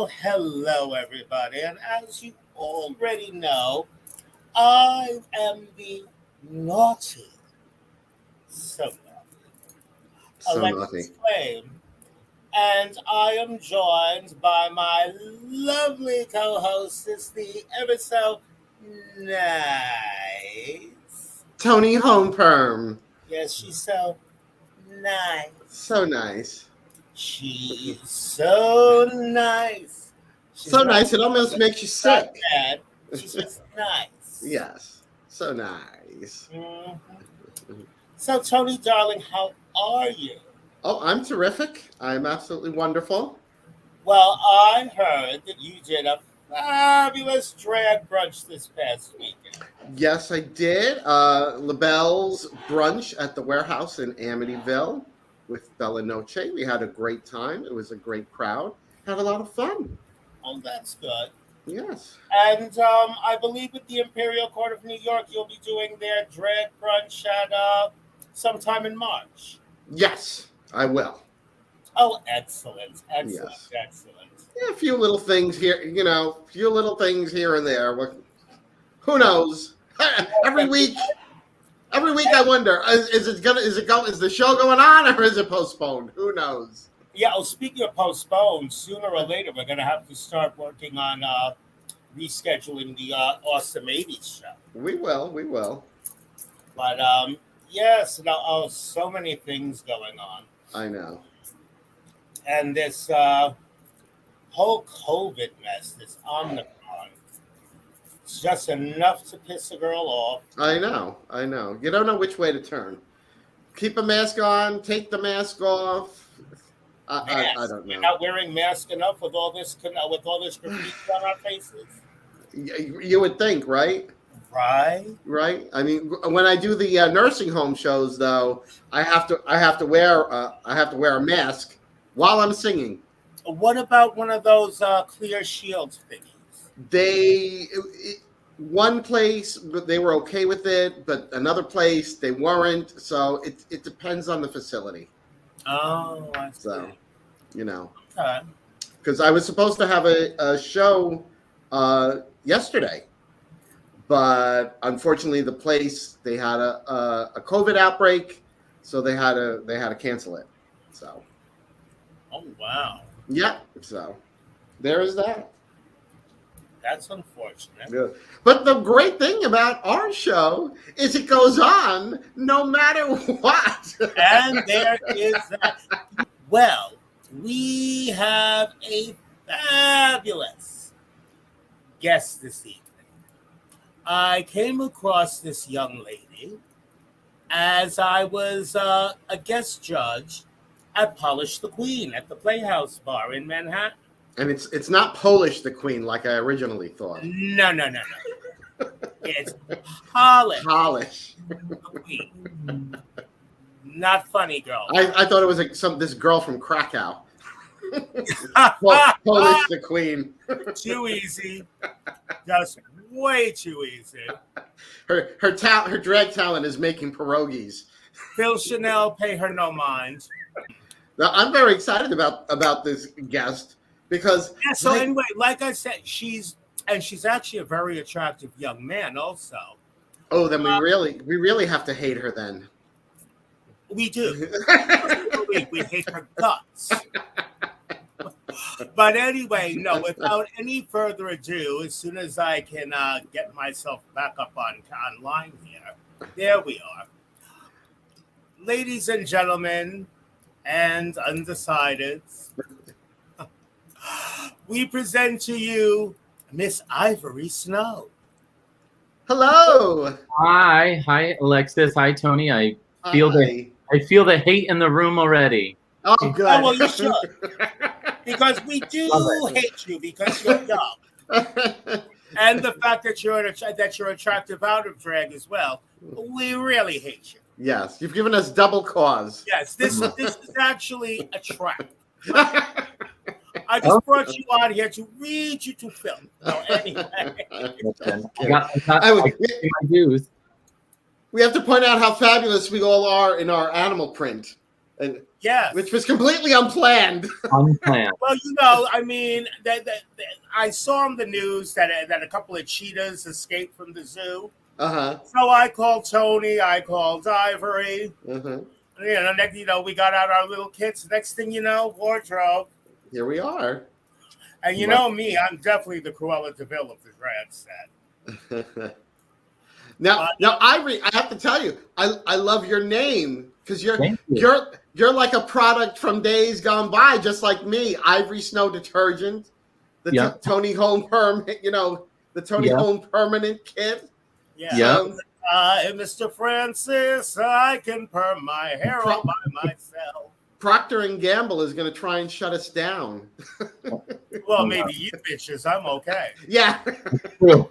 Well, hello, everybody. And as you already know, I am the naughty, so naughty, So Alexis naughty. Flame. And I am joined by my lovely co hostess, the ever so nice. Toni Homeperm. Yes, she's so nice. So nice. She's so nice. She's So not nice. It almost makes you not sick. bad. She's just nice. Yes. So nice. Mhm. So, Tony, darling, how are you? Oh, I'm terrific. I'm absolutely wonderful. Well, I heard that you did a fabulous drag brunch this past weekend. Yes, I did. LaBelle's brunch at the warehouse in Amityville with Bella Noche. We had a great time. It was a great crowd. Had a lot of fun. Oh, that's good. Yes. And I believe at the Imperial Court of New York, you'll be doing their drag brunch at sometime in March. Yes, I will. Oh, excellent, excellent, Yes. excellent. Yeah, a few little things here, a few little things here and there. Who knows? every week, I wonder: is the show going on or is it postponed? Who knows? Yeah. Oh, speaking of postponed, sooner or later we're going to have to start working on rescheduling the Awesome 80s show. We will. But yes, no, oh, so many things going on, I know. and this whole COVID mess, this Omicron, it's just enough to piss a girl off. I know. You don't know which way to turn. Keep a mask on. Take the mask off. I don't know. We're not wearing masks enough with all this graffiti on our faces. You would think, right? Right. I mean, when I do the nursing home shows, though, I have to wear a mask while I'm singing. What about one of those clear shield thingies? One place they were okay with it, but another place they weren't. So it depends on the facility. Oh, I see. So, Okay. because I was supposed to have a show yesterday, but unfortunately the place they had a COVID outbreak, so they had to cancel it. So. Oh wow. Yeah. So there is that. That's unfortunate. Yeah. But the great thing about our show is it goes on no matter what. And there is that. Well, we have a fabulous guest this evening. I came across this young lady as I was a guest judge at Polish the Queen at the Playhouse Bar in Manhattan. And it's not Polish the Queen like I originally thought. No. It's Polish. The Queen. Not funny, girl. I thought it was this girl from Krakow. Polish the Queen. Too easy. Just way too easy. Her drag talent is making pierogies. Phil Chanel, pay her no mind. Now, I'm very excited about this guest because So anyway, like I said, she's actually a very attractive young man also. Oh, then we really have to hate her then. We do. We hate her guts. But anyway, no, without any further ado, as soon as I can get myself back up online here, there we are. Ladies and gentlemen, and undecideds, we present to you Miss Ivory Snow. Hello. Hi, Alexis. Hi, Tony. I feel the hate in the room already. Oh, good. Oh, well, you should, because we do hate you because you're young, and the fact that you're attractive out of drag as well. We really hate you. Yes, you've given us double cause. Yes, this is actually a trap. I just brought you out here to read you to film. So anyway. I got my dues. We have to point out how fabulous we all are in our animal print. and Yes. which was completely unplanned. Unplanned. Well, I mean, I saw on the news that a couple of cheetahs escaped from the zoo. Uh-huh. So I called Toni, I called Ivory. Uh-huh. Next, we got out our little kits. Next thing you know, wardrobe. Here we are. And you know me, I'm definitely the Cruella de Vil of the Grand set. Now, Ivory, I have to tell you, I love your name because Thank you. you're like a product from days gone by, just like me. Ivory Snow detergent, the Toni Homeperm, the Toni Home Permanent kit. Yeah. So, Mr. Francis, I can perm my hair all by myself. Procter and Gamble is going to try and shut us down. Well, maybe you bitches. I'm okay. Yeah. I'm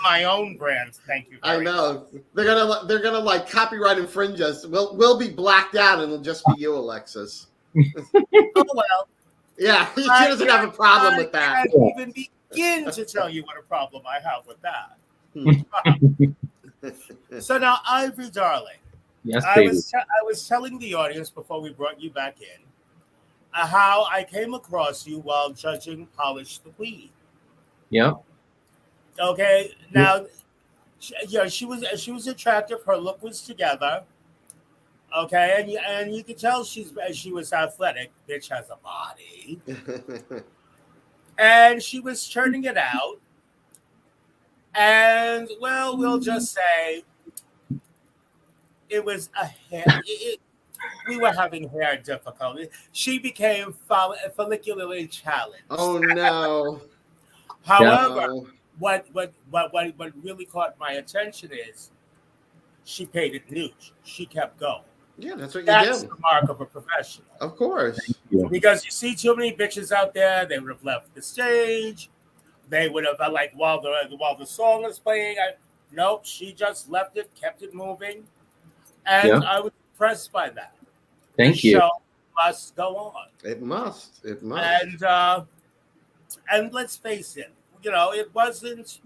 my own brand. Thank you. I know. They're gonna like copyright infringe us. We'll be blacked out, and it'll just be you, Alexis. Oh well. Yeah, she doesn't have a problem with that. I can't even begin to tell you what a problem I have with that. So now, Ivory, darling. Yes, baby. I was telling the audience before we brought you back in how I came across you while judging Polish the Queen. Yep. Okay. Now, she was attractive. Her look was together. Okay, and you could tell she was athletic. Bitch has a body, and she was churning it out. And well, we'll just say it was a hair. We were having hair difficulty. She became follicularly challenged. Oh no! However, what really caught my attention is she paid it huge. She kept going. Yeah, that's what you That's do. the mark of a professional. Of course. Because you see too many bitches out there, they would have left the stage. They would have while the song is playing. Nope, she just left it, kept it moving, and I was impressed by that. Thank the you. Show must go on. It must. It must. And let's face it, it wasn't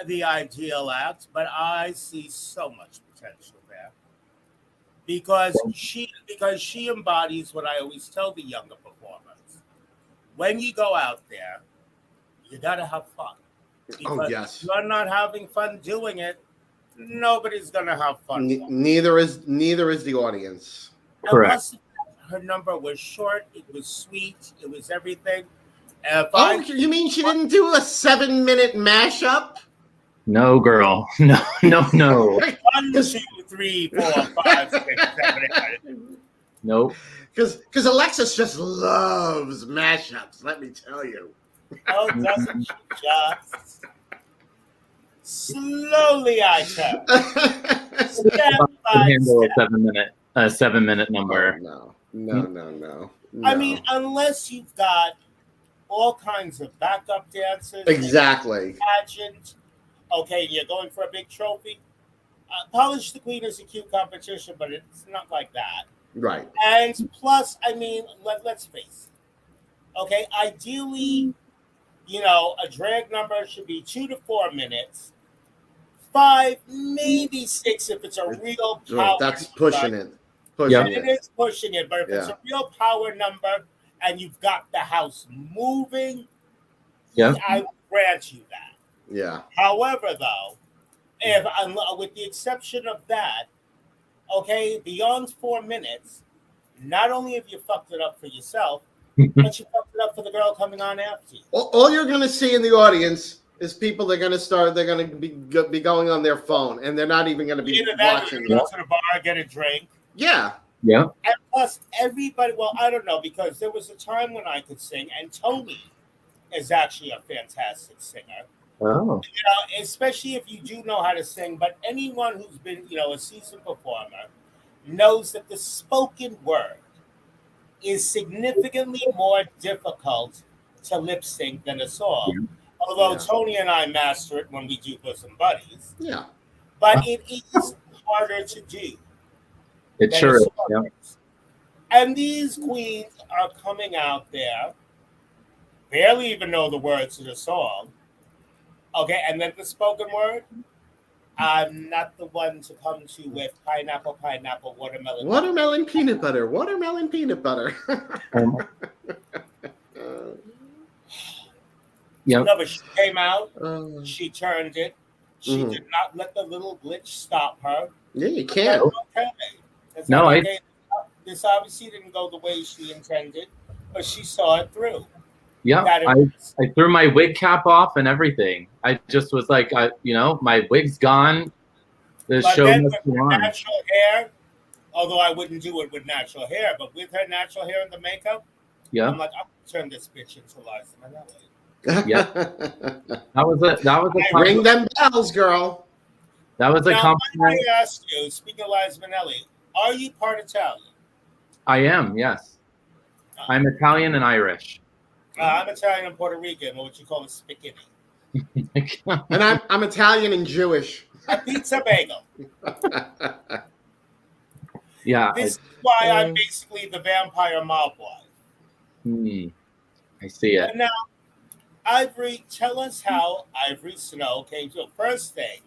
the ideal act, but I see so much potential there because she embodies what I always tell the younger performers: when you go out there, you gotta have fun. Because if you're not having fun doing it, nobody's gonna have fun. Neither is the audience. Correct. Plus, her number was short. It was sweet. It was everything. You mean she didn't do a 7-minute mashup? No, girl. No. 1, 2, 3, 4, 5, 6, 7, 8. Nope. Because Alexis just loves mashups. Let me tell you. Oh, doesn't she just? Slowly, I tell. Step by Handle step. a 7-minute number. Oh, no. I mean, unless you've got all kinds of backup dancers. Exactly. Pageant. Okay, you're going for a big trophy. Polish the Queen is a cute competition, but it's not like that. Right. And plus, I mean, let's face it. Okay, ideally, a drag number should be 2 to 4 minutes. 5, maybe 6 if it's a real power. That's pushing it. It is pushing it, but if it's a real power number and you've got the house moving, I will grant you that. Yeah. However, though, with the exception of that, okay, beyond 4 minutes, not only have you fucked it up for yourself, but you fucked it up for the girl coming on after you. All you're going to see in the audience is people they're going to be going on their phone, and they're not even going to be watching. Go to the bar, get a drink. Yeah. Yeah. And plus, everybody, well, I don't know, because there was a time when I could sing, and Toni is actually a fantastic singer. Oh. Especially if you do know how to sing, but anyone who's been, a seasoned performer knows that the spoken word is significantly more difficult to lip sync than a song. Although Toni and I master it when we do Bosom Buddies. Yeah. But it is harder to do. It sure is. Yeah. And these queens are coming out there, barely even know the words to the song. Okay, and then the spoken word. I'm not the one to come to with pineapple, watermelon. Watermelon peanut butter. Watermelon peanut butter. Yep. No, but she came out. She turned it. She did not let the little glitch stop her. Yeah, you can't. Okay. This obviously didn't go the way she intended, but she saw it through. Yeah, I threw my wig cap off and everything. I just was like, my wig's gone. The but show then must with go her on. natural hair, although I wouldn't do it with natural hair, but with her natural hair and the makeup, Yeah, I'm like, I'm gonna turn this bitch into Liza Minnelli. Yeah. That was a Ring them bells, girl. That was a Now, compliment. I asked you, speaking of Liza Minnelli, are you part Italian? I am, yes. I'm Italian and Irish. I'm Italian and Puerto Rican, or what you call a spaghetti. And I'm Italian and Jewish. A pizza bagel. Yeah. This is why I'm basically the vampire mob wife. I see it. And now, Ivory, tell us how Ivory Snow came to it. First thing,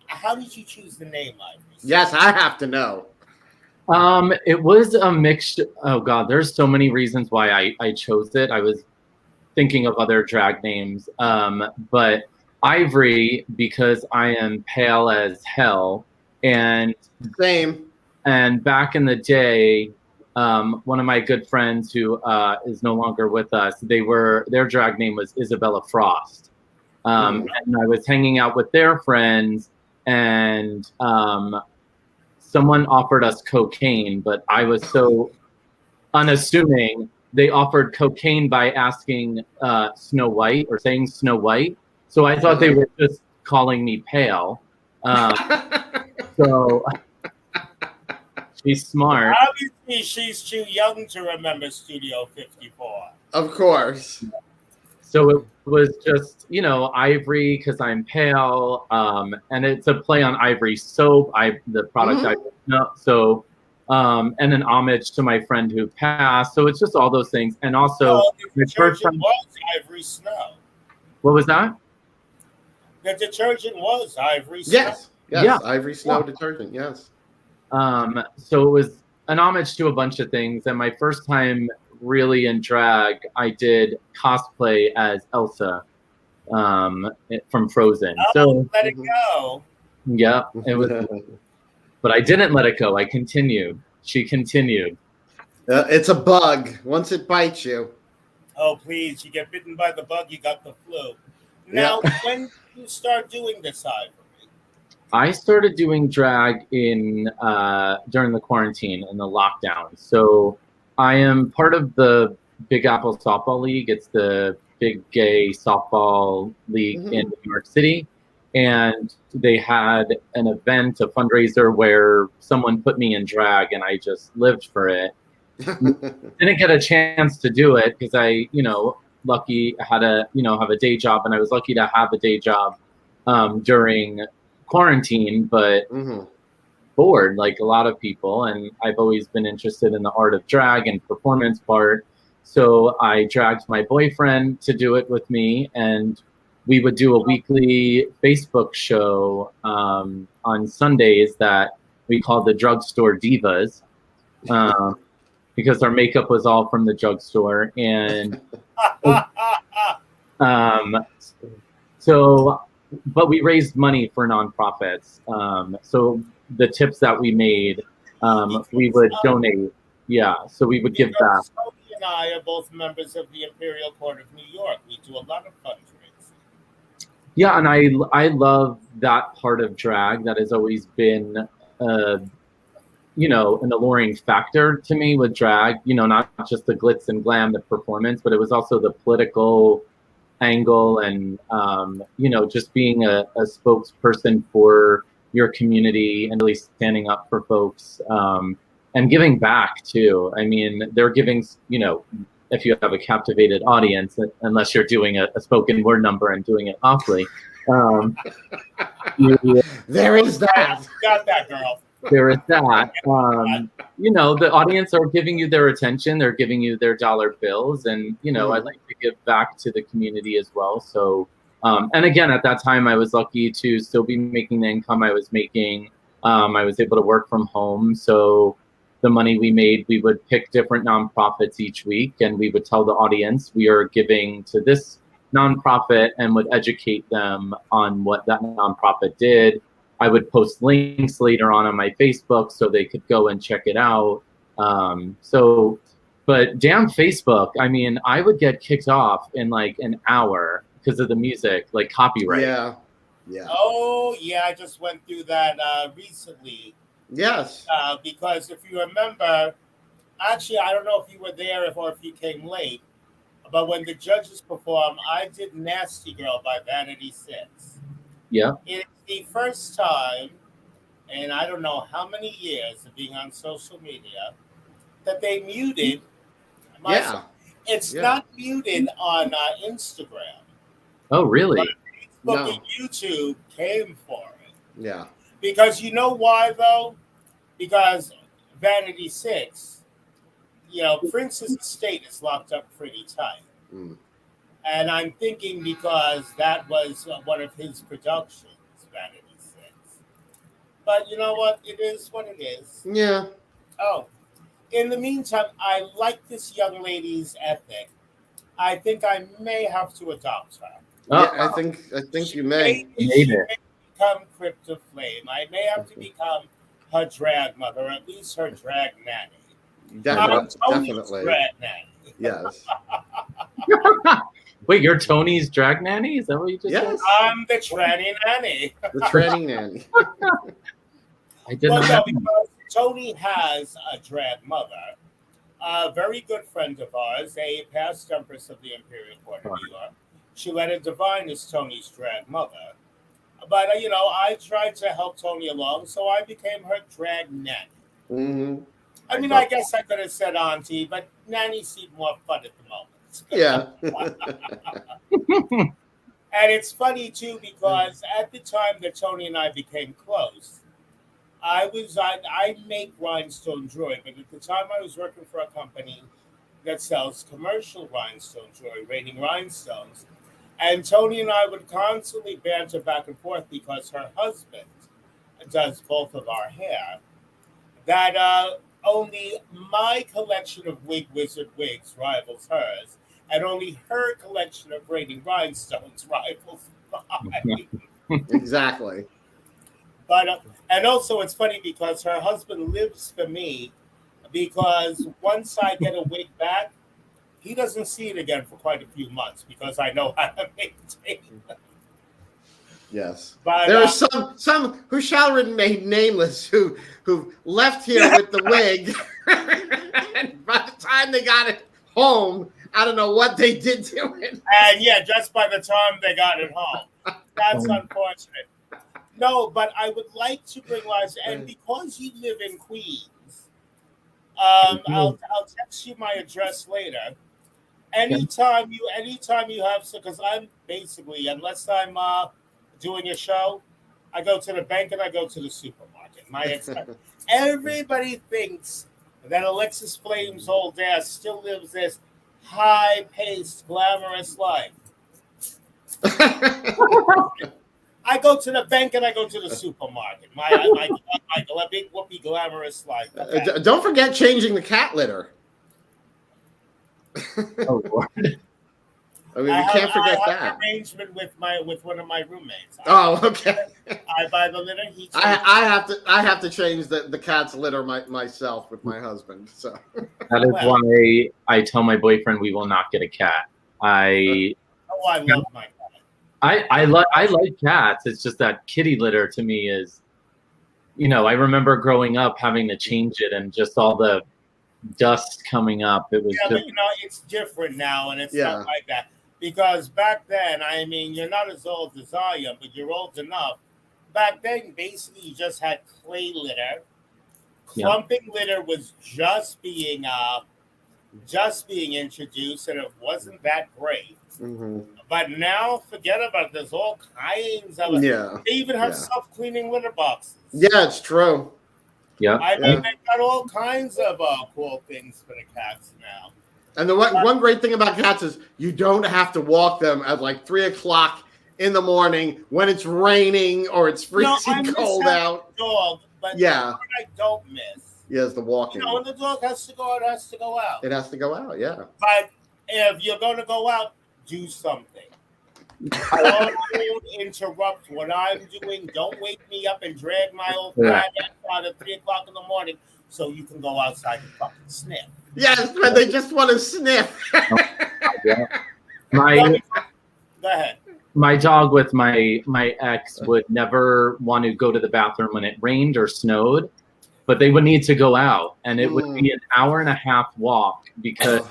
how did you choose the name Ivory Snow? Yes, I have to know. It was a mixture. Oh God, there's so many reasons why I chose it. I was thinking of other drag names, but Ivory, because I am pale as hell, and same. And back in the day, one of my good friends who is no longer with us, their drag name was Isabella Frost, and I was hanging out with their friends, and someone offered us cocaine, but I was so unassuming. They offered cocaine by asking Snow White or saying Snow White. So I thought they were just calling me pale. So she's smart. Obviously, she's too young to remember Studio 54. Of course. So it was just, Ivory because I'm pale, and it's a play on Ivory soap, the product I know. So, and an homage to my friend who passed. So it's just all those things, and also the detergent was Ivory Snow. What was that? The detergent was Ivory Snow. Yes, yeah. Ivory Snow detergent. Yes. So it was an homage to a bunch of things, and my first time really in drag, I did cosplay as Elsa from Frozen. So let it go. Yeah, it was, but I didn't let it go. I continued. She continued. It's a bug. Once it bites you. Oh please! You get bitten by the bug, you got the flu. Now, when did you start doing this, Ivory? I started doing drag during the quarantine and the lockdown. So I am part of the Big Apple Softball League. It's the big gay softball league in New York City. And they had an event, a fundraiser, where someone put me in drag, and I just lived for it. Didn't get a chance to do it because I, lucky I had to, have a day job, and I was lucky to have a day job during quarantine, but bored like a lot of people, and I've always been interested in the art of drag and performance part, so I dragged my boyfriend to do it with me, and we would do a weekly Facebook show on Sundays that we called the Drugstore Divas, because our makeup was all from the drugstore, and but we raised money for nonprofits. So the tips that we made, we would donate. Yeah, so we would give back. Toni and I are both members of the Imperial Court of New York. We do a lot of fundraising. Yeah, and I love that part of drag. That has always been, an alluring factor to me with drag. Not just the glitz and glam, the performance, but it was also the political angle, and just being a spokesperson for your community and really standing up for folks, and giving back too. I mean, they're giving, if you have a captivated audience, unless you're doing a spoken word number and doing it awfully. There is that. Got that, girl. There is that. The audience are giving you their attention. They're giving you their dollar bills. And, I'd like to give back to the community as well. So And again, at that time, I was lucky to still be making the income I was making. I was able to work from home. So the money we made, we would pick different nonprofits each week, and we would tell the audience we are giving to this nonprofit and would educate them on what that nonprofit did. I would post links later on my Facebook so they could go and check it out. But damn Facebook, I mean, I would get kicked off in like an hour because of the music, like copyright. Yeah. Oh, yeah, I just went through that recently. Yes. Because if you remember, actually, I don't know if you were there or if you came late, but when the judges performed, I did Nasty Girl by Vanity Six. Yeah. It's the first time, and I don't know how many years of being on social media, that they muted my song. It's not muted on Instagram. Oh, really? But Facebook and YouTube came for it. Yeah. Because you know why, though? Because Vanity Six, Prince's estate is locked up pretty tight. Mm. And I'm thinking because that was one of his productions, Vanity Six. But you know what? It is what it is. Yeah. Oh, in the meantime, I like this young lady's ethic. I think I may have to adopt her. Yeah, I think you may. She may become Crypto Flame. I may have to become her drag mother, or at least her drag nanny. Definitely. Drag nanny. Yes. Wait, you're Tony's drag nanny? Is that what you just said? I'm the tranny nanny. The tranny nanny. I didn't know. No, because Toni has a drag mother, a very good friend of ours, a past empress of the Imperial Court of New York. Shaletta Divine is Toni's drag mother. But, I tried to help Toni along, so I became her drag nanny. Mm-hmm. I mean, I guess I could have said auntie, but nanny seemed more fun at the moment. Yeah. And it's funny, too, because at the time that Toni and I became close, I make rhinestone jewelry, but at the time I was working for a company that sells commercial rhinestone jewelry, rating rhinestones. And Toni and I would constantly banter back and forth because her husband does both of our hair. That only my collection of Wig Wizard wigs rivals hers, and only her collection of rating rhinestones rivals mine. Exactly. But and also it's funny because her husband lives for me, because once I get a wig back, he doesn't see it again for quite a few months because I know how to maintain them. Yes. But, there are some who shall remain nameless who left here with the wig, and by the time they got it home, I don't know what they did to it. And yeah, just by the time they got it home. That's unfortunate. No, but I would like to bring lives, and because you live in Queens, I'll text you my address later. Anytime you have, because I'm basically, unless I'm doing a show, I go to the bank and I go to the supermarket. Everybody thinks that Alexis Flame's old ass still lives this high-paced, glamorous life. I go to the bank and I go to the supermarket. My big whoopee glamorous life. Don't forget changing the cat litter. Oh, Lord. I mean, we can't forget I that. have an arrangement with one of my roommates. Okay. I buy the litter. I have to change the cat's litter myself with my husband. So that is why I tell my boyfriend we will not get a cat. I love my cat. I like cats. It's just that kitty litter to me is, I remember growing up having to change it and just all the dust coming up. It was but it's different now, and it's not like that. Because back then, I mean, you're not as old as I am, but you're old enough. Back then, basically, you just had clay litter. Clumping litter was just being introduced, and it wasn't that great. Mm-hmm. But now, forget about it. There's all kinds of it. Yeah. They even have self-cleaning litter boxes. Yeah, it's true. Yeah. I mean, they got all kinds of cool things for the cats now. And the one great thing about cats is you don't have to walk them at like 3:00 in the morning when it's raining or it's No, I freezing miss cold having out. a dog, but Yeah. what I don't miss. Yes, the walking. When the dog has to go out, it has to go out. It has to go out, yeah. But if you're going to go out, do something. Don't interrupt what I'm doing. Don't wake me up and drag my old fat ass out at 3 o'clock in the morning so you can go outside and fucking sniff. Yes, but they just want to sniff. Yeah. Go ahead. My dog with my ex would never want to go to the bathroom when it rained or snowed, but they would need to go out, and it would be an hour and a half walk because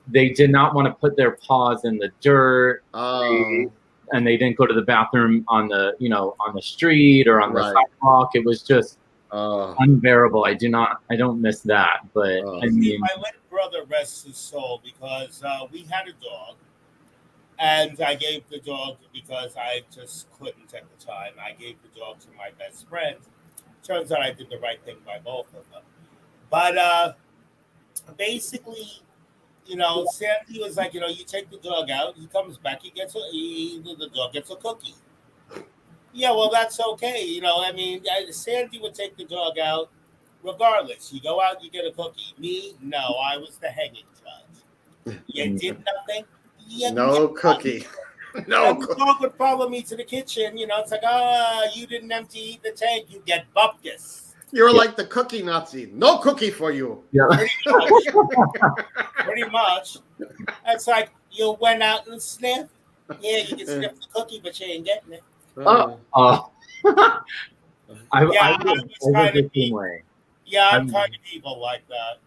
they did not want to put their paws in the dirt, and they didn't go to the bathroom on the on the street or on the sidewalk. It was just unbearable. I don't miss that, but I mean, my late brother rests his soul because we had a dog. And I gave the dog because I just couldn't at the time. I gave the dog to my best friend. Turns out I did the right thing by both of them. But basically, Sandy was like, you take the dog out. He comes back. The dog gets a cookie. Yeah, well, that's okay. Sandy would take the dog out regardless. You go out, you get a cookie. Me, no, I was the hanging judge. You did nothing. No cookie. No cookie. The dog would follow me to the kitchen. It's like, you didn't empty the tank. You get bupkis. You're like the cookie Nazi. No cookie for you. Yeah. Pretty much. It's like, you went out and sniffed. Yeah, you can sniff the cookie, but you ain't getting it. I was the same way. Yeah, I'm kind of evil like that.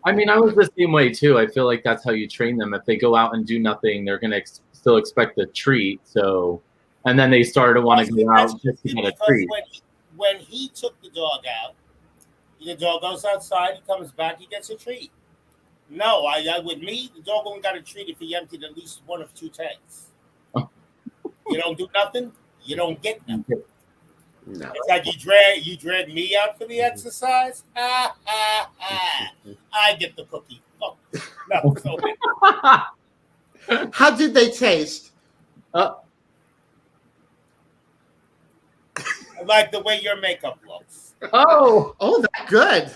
I mean, I was the same way too. I feel like that's how you train them. If they go out and do nothing, they're gonna still expect a treat. So, and then they start to want to go out just to get a treat. When he took the dog out, the dog goes outside. He comes back. He gets a treat. No, with me, the dog only got a treat if he emptied at least one of 2 tanks. You don't do nothing. You don't get nothing. No. It's like you drag me out for the exercise. I get the cookie. Oh, no, so how did they taste? I like the way your makeup looks. Oh, that's good.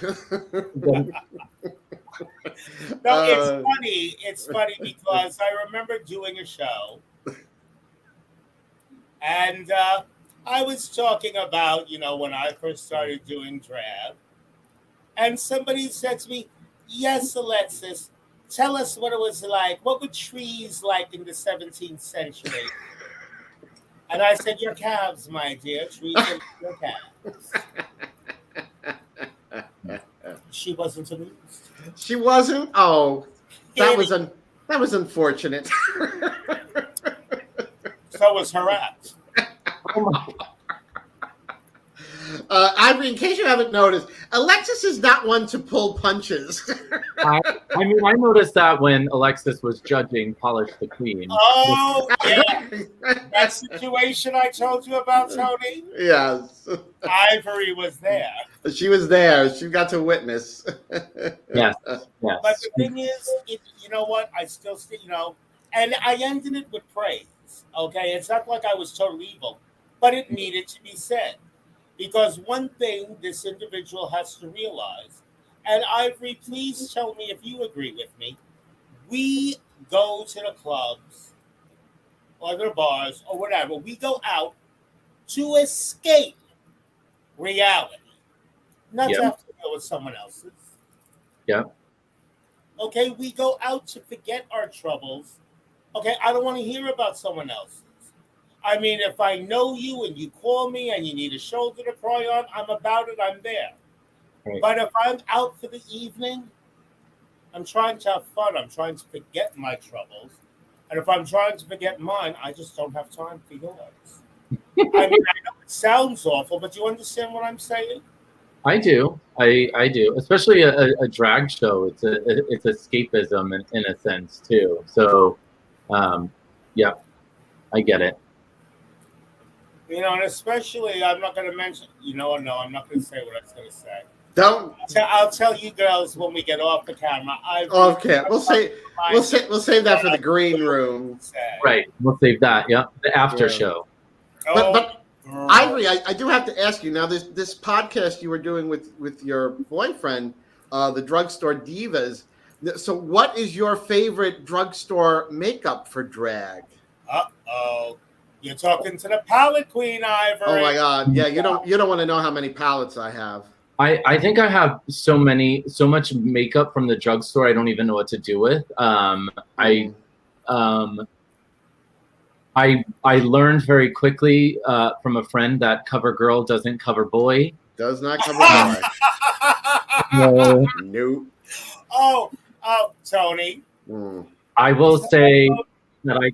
No, it's funny. It's funny because I remember doing a show, and I was talking about, when I first started doing drag, and somebody said to me, yes, Alexis, tell us what it was like. What were trees like in the 17th century? And I said, your calves, my dear, trees and your calves. She wasn't amused. She wasn't? Oh, that was unfortunate. So was her act. Ivory, in case you haven't noticed, Alexis is not one to pull punches. I mean, I noticed that when Alexis was judging Polish the Queen. Oh, yeah. That situation I told you about, Toni? Yes. Ivory was there. She was there. She got to witness. Yes. But the thing is, you know what? I still, and I ended it with praise. Okay? It's not like I was totally evil, but it needed to be said. Because one thing this individual has to realize, and Ivory, please tell me if you agree with me, we go to the clubs or the bars or whatever. We go out to escape reality, not to have to deal with someone else's. Yeah. Okay, we go out to forget our troubles. Okay, I don't want to hear about someone else's. I mean, if I know you and you call me and you need a shoulder to cry on, I'm about it. I'm there. Right. But if I'm out for the evening, I'm trying to have fun. I'm trying to forget my troubles. And if I'm trying to forget mine, I just don't have time for yours. I mean, I know it sounds awful, but do you understand what I'm saying? I do. I do. Especially a drag show. It's escapism in a sense too. So, yeah, I get it. And especially, I'm not going to mention, no, I'm not going to say what I was going to say. Don't. I'll tell you girls when we get off the camera. Okay, we'll save that for the green room. Right, we'll save that. Yeah, the after Yeah. show. But Ivory, I do have to ask you now. This podcast you were doing with your boyfriend, the Drugstore Divas. So, what is your favorite drugstore makeup for drag? You're talking to the palette queen, Ivory. Oh my God! Yeah, you don't want to know how many palettes I have. I think I have so much makeup from the drugstore. I don't even know what to do with. I learned very quickly from a friend that cover girl doesn't cover boy. Does not cover boy. No. Nope. Oh, Toni. I will say that I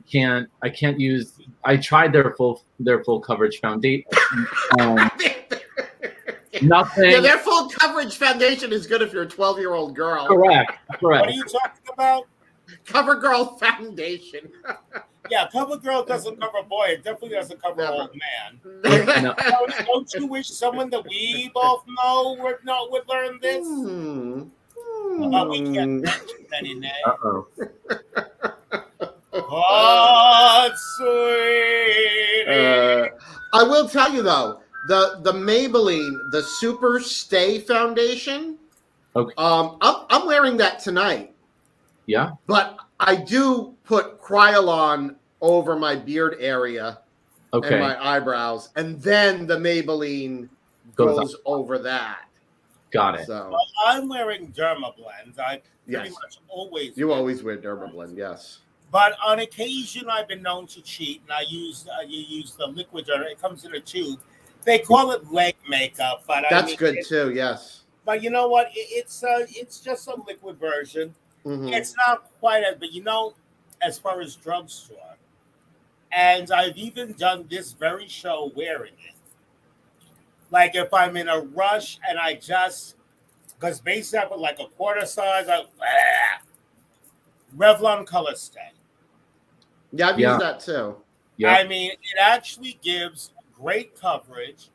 can't use. I tried their full coverage foundation. Nothing. Yeah, their full coverage foundation is good if you're a 12-year-old girl. Correct. What are you talking about? Cover girl foundation. Yeah, cover girl doesn't cover boy. It definitely doesn't cover old man. No. Don't you wish someone that we both know would learn this? But we can't mention any name. Uh-oh. Oh, sweetie. I will tell you though, the Maybelline, the Super Stay Foundation. Okay. I'm wearing that tonight. Yeah. But I do put Kryolan over my beard area and my eyebrows, and then the Maybelline goes over that. Got it. So Well, I'm wearing Dermablend. I pretty much always. You always wear Dermablend, yes. But on occasion, I've been known to cheat, and I use the liquid Derma. It comes in a tube. They call it leg makeup, but that's good too. Yes. But you know what? It's just a liquid version. Mm-hmm. It's not quite as, but as far as drugstore, and I've even done this very show wearing it. Like if I'm in a rush and because basically I put like a quarter size, Revlon Color Stay. Yeah, I've used that too. Yeah. I mean, it actually gives great coverage.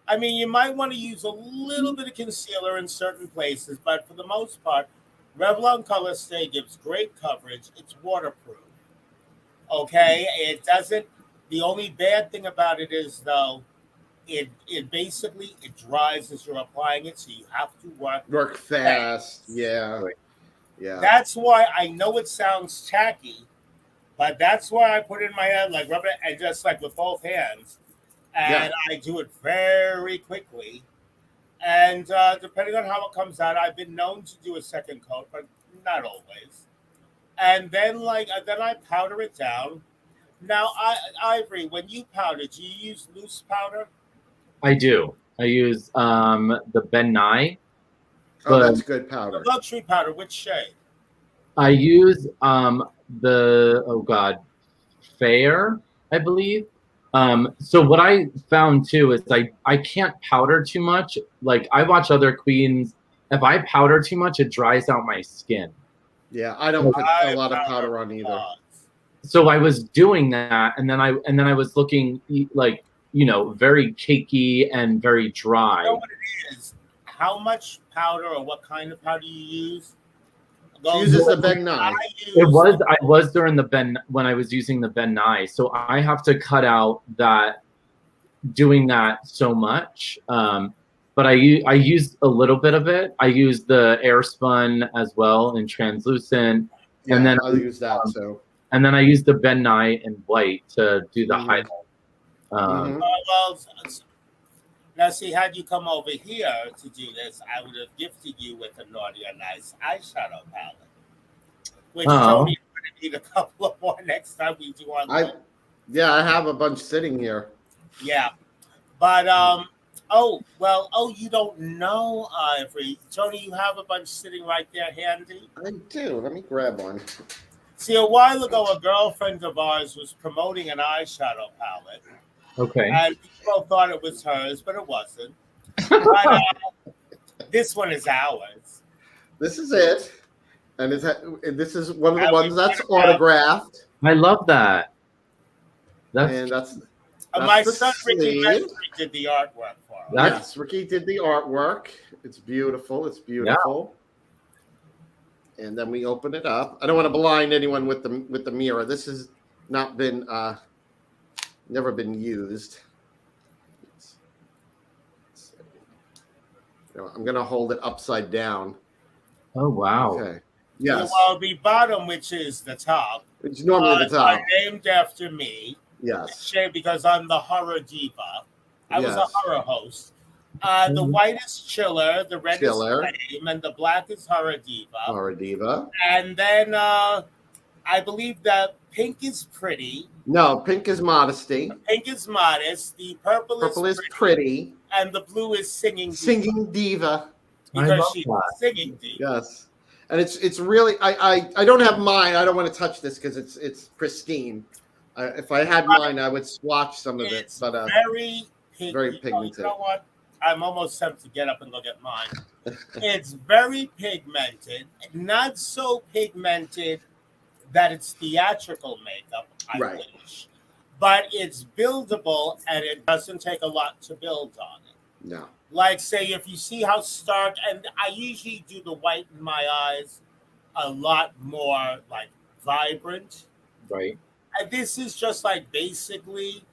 I mean, you might want to use a little bit of concealer in certain places, but for the most part, Revlon Color Stay gives great coverage. It's waterproof. Okay? It doesn't. The only bad thing about it is, though, it basically dries as you're applying it, so you have to work fast. Yeah. Yeah. That's why I know it sounds tacky, but that's why I put it in my hand, like rub it, and just like with both hands. And I do it very quickly. And depending on how it comes out, I've been known to do a second coat, but not always. And then I powder it down. Now, Ivory, when you powder, do you use loose powder? I do. I use the Ben Nye. Oh, that's good powder. The luxury powder, which shade? I use Fair, I believe. So what I found too is I can't powder too much. Like I watch other queens. If I powder too much, it dries out my skin. Yeah, I don't put a lot of powder on either. So I was doing that, and then I was looking like very cakey and very dry. You know what it is? How much powder or what kind of powder you use? She uses the Ben Nye. I was during when I was using the Ben Nye, so I have to cut out doing that so much. But I used a little bit of it. I used the Airspun as well in translucent, and then I'll use that too. And then I used the Ben Nye in white to do the highlight. Well, now see, had you come over here to do this, I would have gifted you with a Naughty or Nice eyeshadow palette. Which Tony would need a couple of more next time we do our I have a bunch sitting here. Yeah. But you don't know, Ivory. Tony, you have a bunch sitting right there handy. I do. Let me grab one. See, a while ago, a girlfriend of ours was promoting an eyeshadow palette. Okay. And people thought it was hers, but it wasn't. But, this one is ours. This is it. And this is one of the ones that's autographed. I love that. That's My the son Ricky sleeve. Mestre did the artwork for us. Yes, Ricky did the artwork. It's beautiful. It's beautiful. Yeah. And then we open it up. I don't want to blind anyone with the mirror. This has not been never been used. I'm gonna hold it upside down. Oh wow. Okay. Yes. Well, the bottom, which is the top, It's normally the top. are named after me. Yes. Because I'm the horror diva. I was a horror host. The white is Chiller, the red is Flame, and the black is Horror Diva. Horror Diva. And then I believe that pink is Pretty. No, pink is Modesty. Pink is Modest. The purple is pretty. And the blue is Singing Diva. Singing Diva. Because she's singing diva. Yes. And it's really I don't have mine. I don't want to touch this because it's pristine. If I had mine, I would swatch some of it. But very pigmented. You know what? I'm almost tempted to get up and look at mine. It's very pigmented, not so pigmented that it's theatrical makeup, I wish. But it's buildable, and it doesn't take a lot to build on it. No. Like, say, if you see how stark, and I usually do the white in my eyes a lot more, like, vibrant. Right. And this is just, like, basically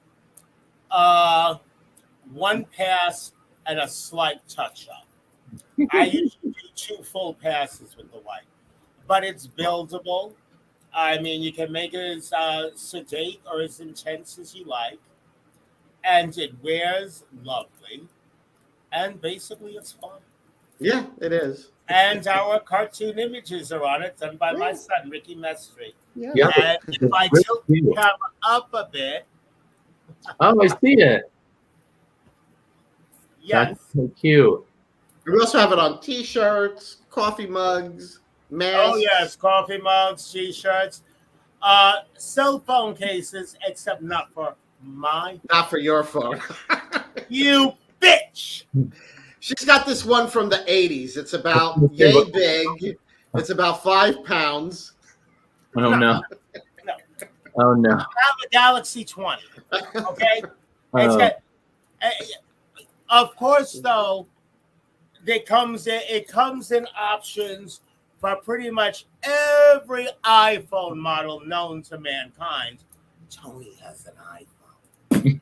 one pass and a slight touch-up. I usually do 2 full passes with the white. But it's buildable. I mean, you can make it as sedate or as intense as you like. And it wears lovely. And basically, it's fun. Yeah, it is. And our cartoon images are on it, done by my son, Ricky Mestre. Yeah. And if I tilt the camera up a bit. Oh, I see it. Yes. That's so cute. We also have it on T-shirts, coffee mugs, masks. Oh, yes. Coffee mugs, T-shirts. Cell phone cases, except not for my. Not for your phone. You bitch. She's got this one from the 80s. It's about yay big. It's about 5 pounds. Oh, no. No. Oh, no. I have a Galaxy 20. Okay? It's got, of course, though, it comes in options for pretty much every iPhone model known to mankind. Toni has an iPhone.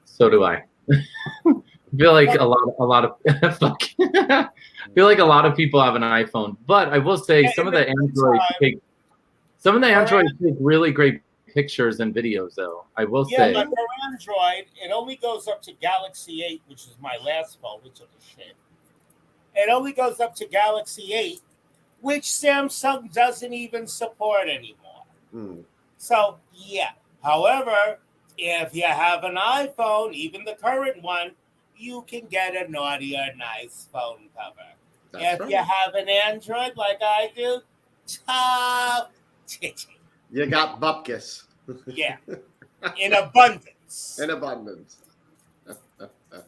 So do I. I feel like a lot of fuck. I feel like a lot of people have an iPhone, but I will say some of the Androids take really great pictures and videos, though. I will say. Yeah, but for Android, it only goes up to Galaxy 8, which is my last phone, which is a shit. It only goes up to Galaxy 8, which Samsung doesn't even support anymore. So, yeah. However, if you have an iPhone, even the current one, you can get a naughty or nice phone cover. If you have an Android like I do, top titty. You got bupkis. Yeah. In abundance. In abundance.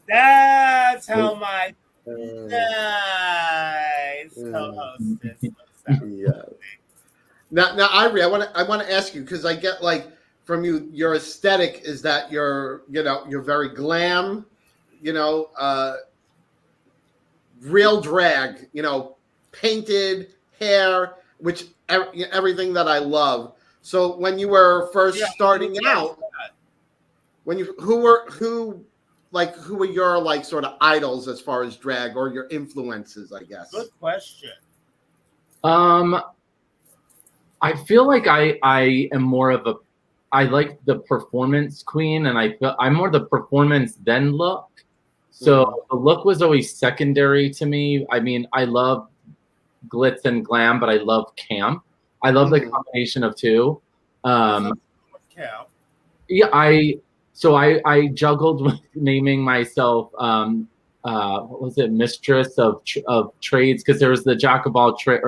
That's how my nice co-hostess looks. Yeah. Now, Ivory, I want to ask you, because I get like from you, your aesthetic is that you're very glam, real drag, painted hair, which everything that I love. So when you were first starting out, who were your like sort of idols as far as drag, or your influences, I guess? Good question. I feel like I am more of I like the performance queen, and I'm more the performance then look. So the look was always secondary to me. I mean, I love glitz and glam, but I love camp. I love the combination of two. Yeah, I juggled with naming myself what was it, mistress of trades, because there was the jack of all trades,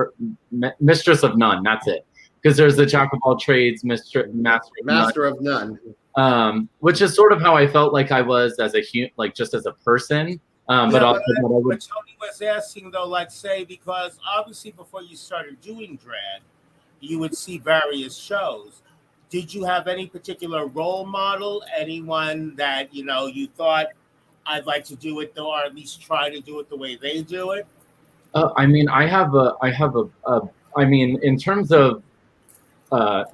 mistress of none. That's it. Because there's the jack of all trades, master of none. Which is sort of how I felt like I was as just as a person. But also what Toni was asking though, like say, because obviously before you started doing drag, you would see various shows. did you have any particular role model? Anyone that you thought I'd like to do it, or at least try to do it the way they do it? I mean, I mean, in terms of, I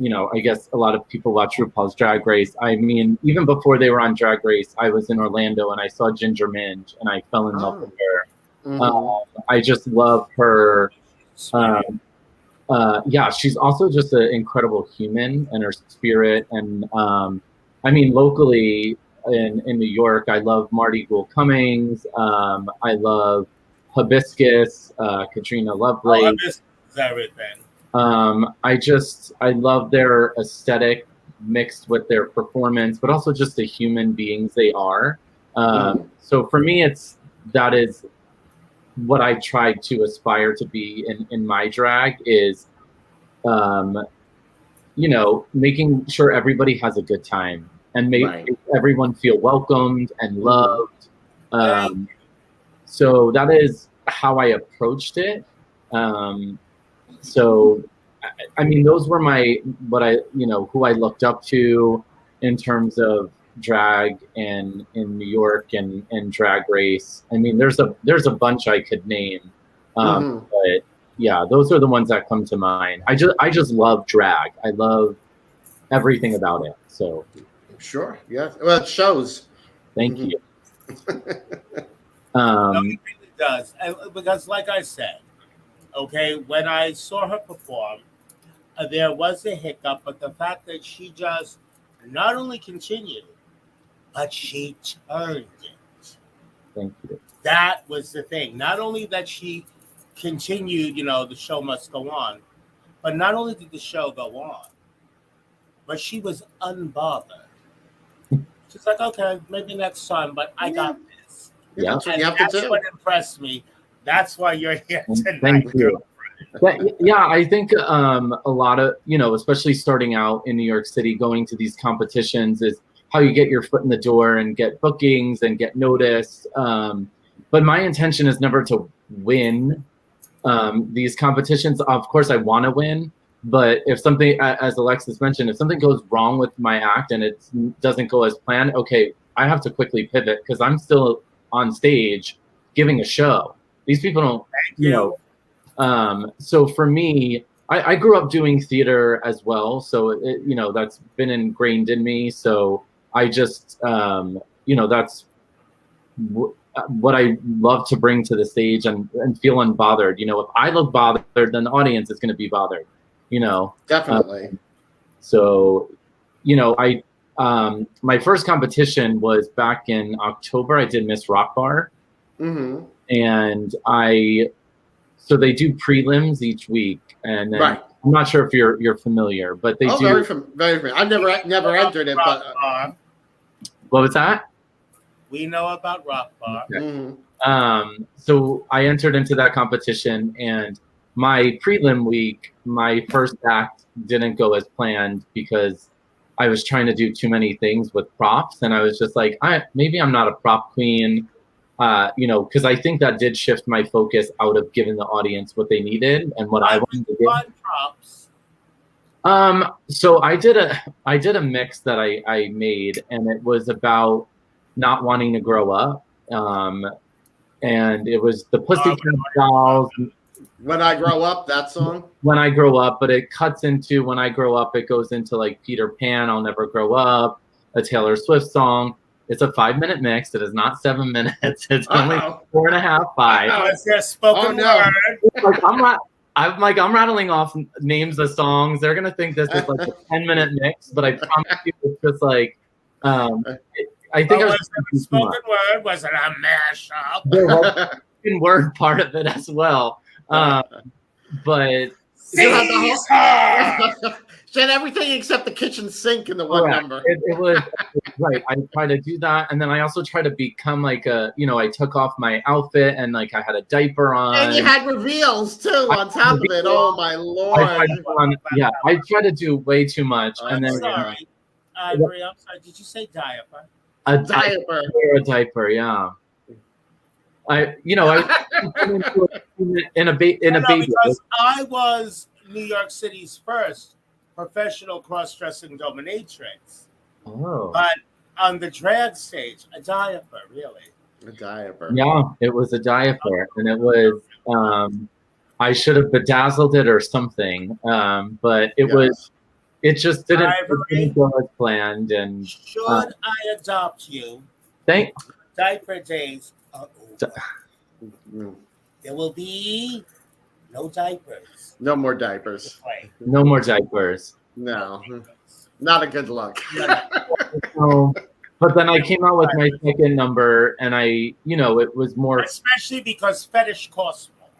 guess a lot of people watch RuPaul's Drag Race. I mean, even before they were on Drag Race, I was in Orlando and I saw Ginger Minj and I fell in love with her. I just love her. Yeah, she's also just an incredible human, and her spirit. And I mean, locally in New York, I love Marty Gould Cummings. I love Hibiscus, Katrina Lovelace. Hibiscus is everything. I love their aesthetic mixed with their performance, but also just the human beings they are. So for me, that is what I try to aspire to be in my drag is, making sure everybody has a good time and make everyone feel welcomed and loved. So that is how I approached it. So, I mean, those were who I looked up to in terms of drag and in New York and Drag Race. I mean, there's a bunch I could name, but yeah, those are the ones that come to mind. I just love drag. I love everything about it. So sure, yeah. Well, it shows. Thank you. No, it really does, because like I said, okay, when I saw her perform, there was a hiccup, but the fact that she just not only continued, but she turned it. Thank you. That was the thing. Not only that she continued, the show must go on, but not only did the show go on, but she was unbothered. She's like, okay, maybe next time, but I got this. Yeah, that's what you have to do. That's what impressed me. That's why you're here tonight. Thank you. Yeah, I think a lot of, especially starting out in New York City, going to these competitions is how you get your foot in the door and get bookings and get noticed. But my intention is never to win these competitions. Of course, I want to win. But if something, as Alexis mentioned, if something goes wrong with my act and it doesn't go as planned, okay, I have to quickly pivot because I'm still on stage giving a show. These people don't, so for me, I grew up doing theater as well. So, that's been ingrained in me. So I just, that's what I love to bring to the stage and feel unbothered. If I look bothered, then the audience is going to be bothered, Definitely. So, my first competition was back in October. I did Miss Rock Bar. And so they do prelims each week, and then I'm not sure if you're familiar, but they do. Very familiar. I've never entered it, but what was that? We know about Rock Bar. Okay. So I entered into that competition, and my prelim week, my first act didn't go as planned because I was trying to do too many things with props, and I was just like, maybe I'm not a prop queen. Because I think that did shift my focus out of giving the audience what they needed and what I wanted to give. Props. So I did a mix that I made, and it was about not wanting to grow up. And it was the Pussycat Dolls. When I Grow Up, that song? When I Grow Up, but it cuts into When I Grow Up, it goes into like Peter Pan, I'll Never Grow Up, a Taylor Swift song. It's a 5-minute mix. It is not 7 minutes. It's only 4.5, 5. Is there spoken word? I'm rattling off names of songs. They're gonna think this is like a 10-minute mix, but I promise you, it's just like I think was it a spoken word? Was it a mashup? There was a spoken word part of it as well, but. She had everything except the kitchen sink in the one number. It was right. I try to do that, and then I also try to become like I took off my outfit and like I had a diaper on. And you had reveals too on top of it. Oh my Lord! I try to do way too much, and then sorry, Ivory. I'm sorry. Did you say diaper? A diaper. A diaper. Yeah. In a baby. Because I was New York City's first professional cross-dressing dominatrix. Oh. But on the drag stage, a diaper, really. A diaper. Yeah, it was a diaper, and it was. I should have bedazzled it or something, but it was. It just didn't go as planned, and should I adopt you? Diaper days are over. There will be no diapers. No more diapers. No more diapers. No, not a good look. No. But then I came out with my second number, and it was more. Especially because fetish costs more.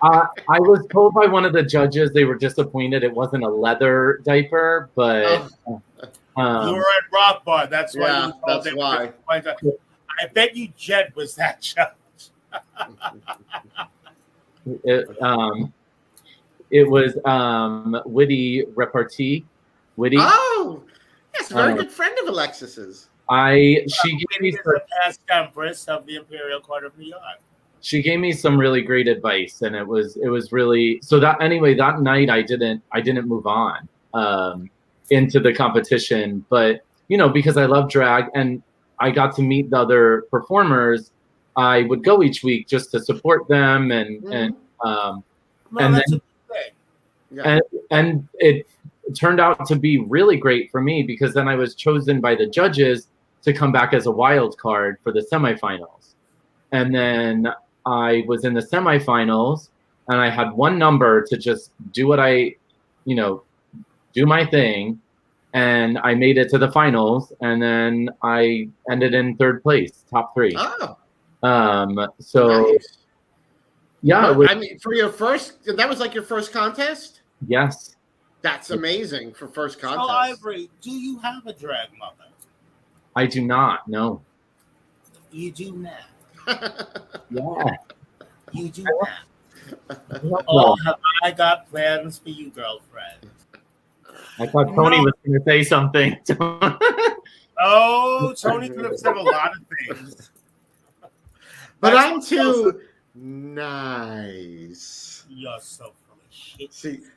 I was told by one of the judges they were disappointed it wasn't a leather diaper, but you were at Rock Bar. That's why. Yeah, that's why. I bet you Jed was that judge. It was Witty Repartee. Witty. Oh, yes, very good friend of Alexis's. She gave me the past empress of the Imperial Court of New York. She gave me some really great advice, and it was really so that anyway that night I didn't move on into the competition, but because I love drag and I got to meet the other performers, I would go each week just to support them and it turned out to be really great for me because then I was chosen by the judges to come back as a wild card for the semifinals. And then I was in the semifinals and I had one number to just do what do my thing. And I made it to the finals and then I ended in third place, top 3. Oh. So nice. Yeah. I mean, for your first, that was like your first contest? Yes. That's amazing for first contest. So, Ivory, do you have a drag mother? I do not, no. You do now. Yeah. You do now. Oh, have I got plans for you, girlfriend? I thought Toni was going to say something. Oh, Toni could have said a lot of things. But I'm too nice. You're so full of shit.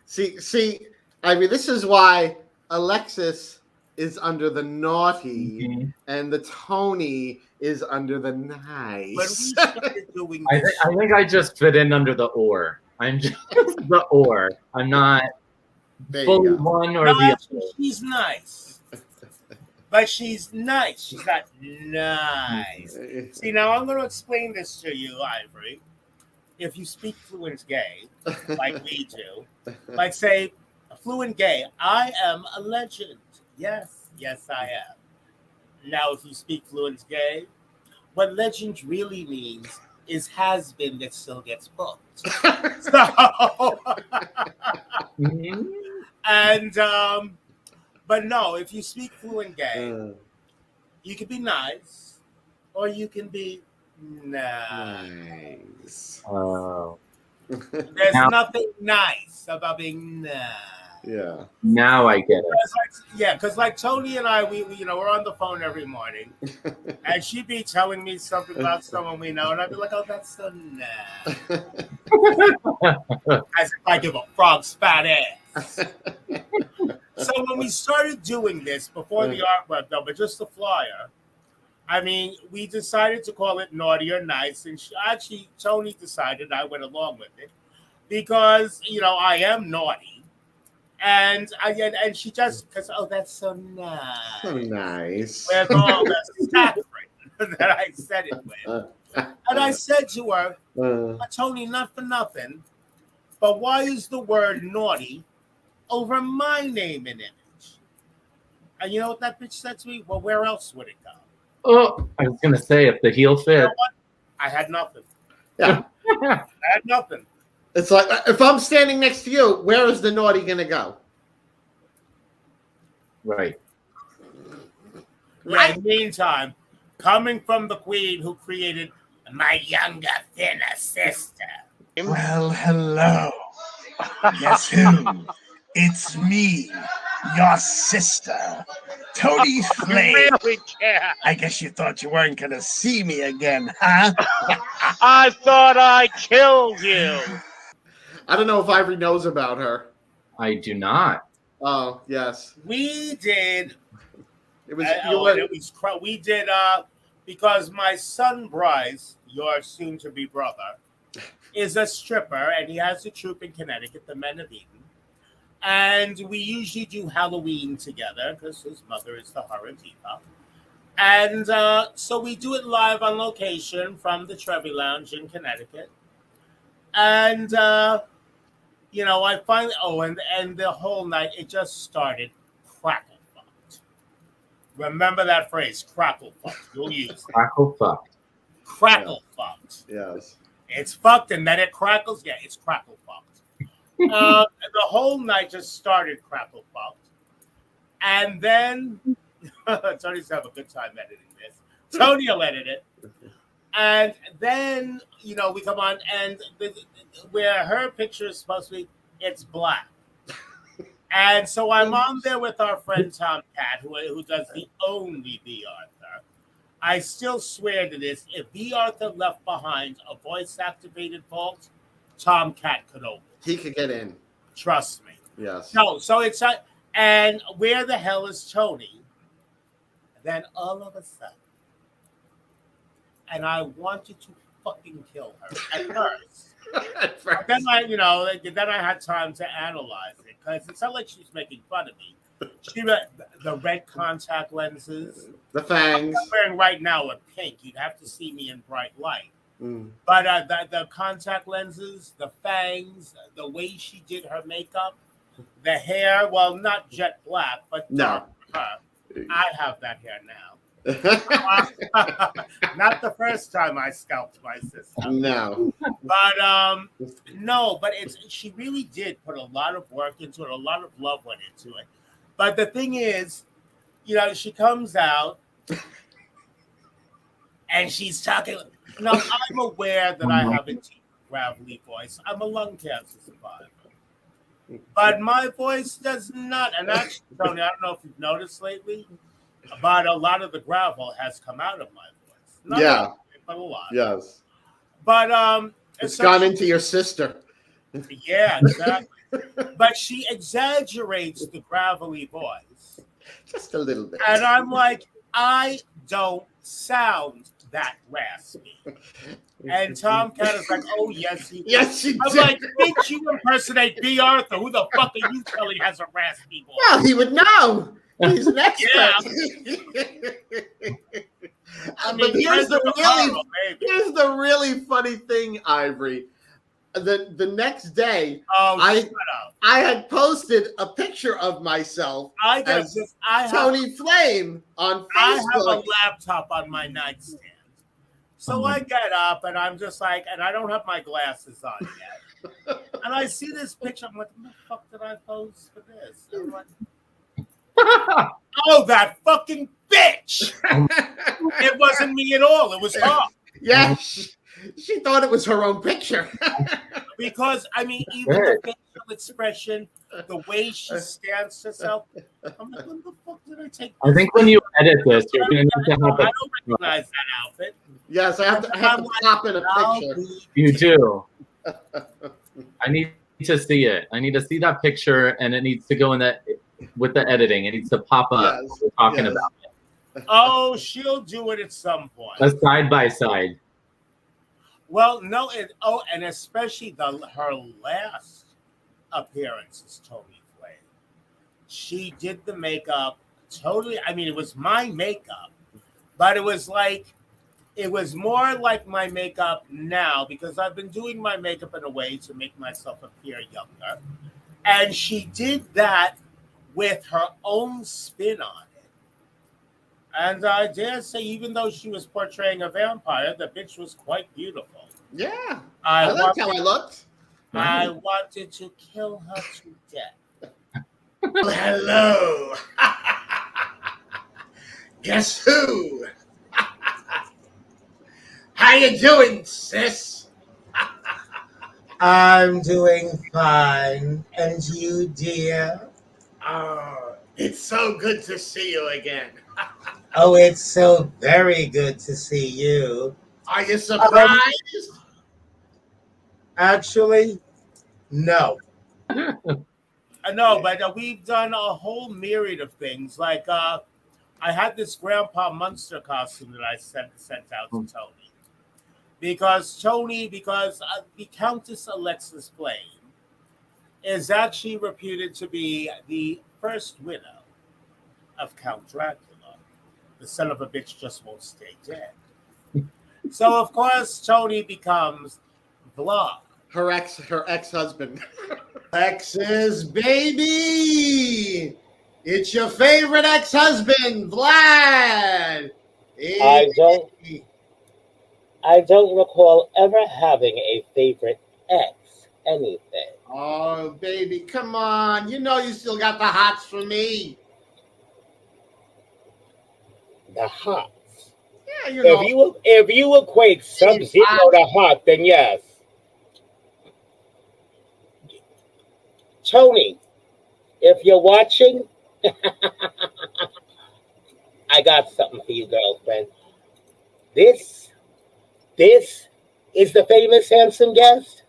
See. I mean, this is why Alexis is under the naughty and the Toni is under the nice. When we started doing this, I think I just fit in under the or. I'm just the or. I'm not fully one or the other. She's nice. But she's nice. She's not nice. See, now I'm going to explain this to you, Ivory. If you speak fluent gay, like we do, like say, fluent gay, I am a legend. Yes, I am. Now, if you speak fluent gay, what legend really means is has been that still gets booked. So, and but no, if you speak fluent gay, you can be nice, or you can be nice. Oh. There's nothing nice about being nice. Yeah. Now I get it. Because like Toni and I, we we're on the phone every morning, and she'd be telling me something about someone we know, and I'd be like, "Oh, that's so nice," as if I give a frog's fat ass. So when we started doing this before the artwork, though, but just the flyer, I mean, we decided to call it Naughty or Nice, and Toni decided, I went along with it because I am naughty. And she just because that's so nice. So nice. With all the saccharine that I said it with. And I said to her, Toni, not for nothing, but why is the word naughty over my name and image? And you know what that bitch said to me? Well, where else would it go? Oh, I was gonna say if the heel fit. You know what? I had nothing. Yeah. I had nothing. It's like, if I'm standing next to you, where is the naughty going to go? Right. Yeah, in the meantime, coming from the queen who created my younger, thinner sister. Well, hello. Guess who? It's me, your sister, Toni Flame. Really care. I guess you thought you weren't going to see me again, huh? I thought I killed you. I don't know if Ivory knows about her. I do not. Oh, yes. We did. It was, We did because my son Bryce, your soon-to-be brother, is a stripper, and he has a troupe in Connecticut, the Men of Eden. And we usually do Halloween together because his mother is the horror diva. And so we do it live on location from the Trevi Lounge in Connecticut. And, I finally, and the whole night, it just started crackle fucked. Remember that phrase, crackle fucked. You'll use it. Crackle fucked. Crackle fucked. yes. It's fucked and then it crackles. Yeah, it's crackle fucked. The whole night just started crackle fucked. And then, Tony's have a good time editing this. Tony will edit it. And then, we come on, and where her picture is supposed to be, it's black. And so I'm on there with our friend Tom Cat, who does the only B. Arthur. I still swear to this. If B. Arthur left behind a voice-activated vault, Tom Cat could open. He could get in. Trust me. Yes. No, so it's and where the hell is Toni? Then all of a sudden, and I wanted to fucking kill her at first. Then I had time to analyze it because it's not like she's making fun of me. She the red contact lenses, the fangs. I'm wearing right now are pink. You'd have to see me in bright light. But the contact lenses, the fangs, the way she did her makeup, the hair, well, not jet black, but no. Her. I have that hair now. Not the first time I scalped my sister. No. But no, but she really did put a lot of work into it, a lot of love went into it. But the thing is, she comes out and she's talking. Now, I'm aware that I have a deep, gravelly voice. I'm a lung cancer survivor. But my voice does not. And actually, Tony, I don't know if you've noticed lately, but a lot of the gravel has come out of my voice. Not all of it, but a lot. Yes. But it's gone into your sister. Yeah, exactly. But she exaggerates the gravelly voice. Just a little bit. And I'm like, I don't sound that raspy. And Tom Cat is like, oh, yes, he did. Yes, she I'm did. like, did you impersonate B. Arthur? Who the fuck are you telling has a raspy voice? Well, he would know. He's an expert. Yeah. But here's the really funny thing, Ivory. The next day, I had posted a picture of myself as Toni Flame on Facebook. I have a laptop on my nightstand. So I get up and I'm just like, and I don't have my glasses on yet. And I see this picture. I'm like, what the fuck did I post for this? I'm like, oh, that fucking bitch. It wasn't me at all. It was her. Yeah, she thought it was her own picture. Because, even the facial expression, the way she stands herself, I'm like, what the fuck did I take? I think when you edit this, you're going to need to have I don't recognize that outfit. Yes, I have to pop in a picture. You do. I need to see it. I need to see that picture, and it needs to go in with the editing. It needs to pop up. Yes. We're talking about it. Oh, she'll do it at some point. A side by side. Well, no, and especially her last appearance as Toni Flame. She did the makeup totally. It was my makeup, but it was more like my makeup now because I've been doing my makeup in a way to make myself appear younger. And she did that with her own spin on it. And I dare say, even though she was portraying a vampire, the bitch was quite beautiful. Yeah. I liked how I looked. I wanted to kill her to death. Well, hello. Guess who? How you doing, sis? I'm doing fine. And you, dear? Oh, it's so good to see you again. Oh, it's so very good to see you. Are you surprised? Actually, no. No, but we've done a whole myriad of things. Like I had this Grandpa Munster costume that I sent out to Toni because the Countess Alexis Blaine is actually reputed to be the first widow of Count Dracula. The son of a bitch just won't stay dead. So of course Toni becomes Vlad. Her ex-husband. Alexis, baby! It's your favorite ex-husband, Vlad! I don't recall ever having a favorite ex anything. Oh, baby, come on. You know you still got the hots for me. The hot. Yeah, you know. If you equate Sub-Zero to hot, then yes. Toni, if you're watching, I got something for you, girlfriend. This is the famous handsome guest.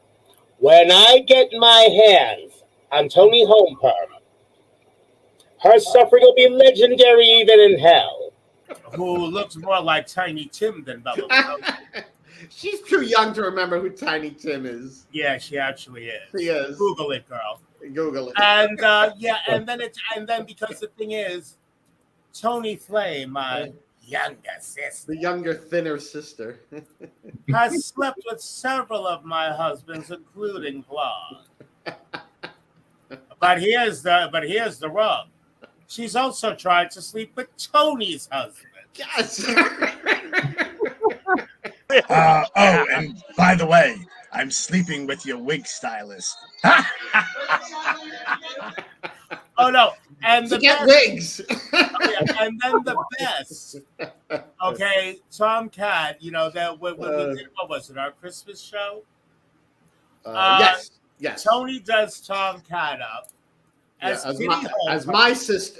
When I get my hands on Toni Homeperm, her suffering will be legendary even in hell. Who looks more like Tiny Tim than Bella Lugosi. She's too young to remember who Tiny Tim is. Yeah, she actually is. She is. Google it, girl. Google it. And and then because the thing is, Toni Flame, my younger sister, The younger, thinner sister. has slept with several of my husbands, including Vlad. But here's the rub. She's also tried to sleep with Tony's husband. Yes. And by the way, I'm sleeping with your wig stylist. Oh no! And To the get best, wigs. and then the best. Okay, Tom Cat. You know that when we did, what was it? Our Christmas show. Yes. Toni does Tom Cat up as my sister.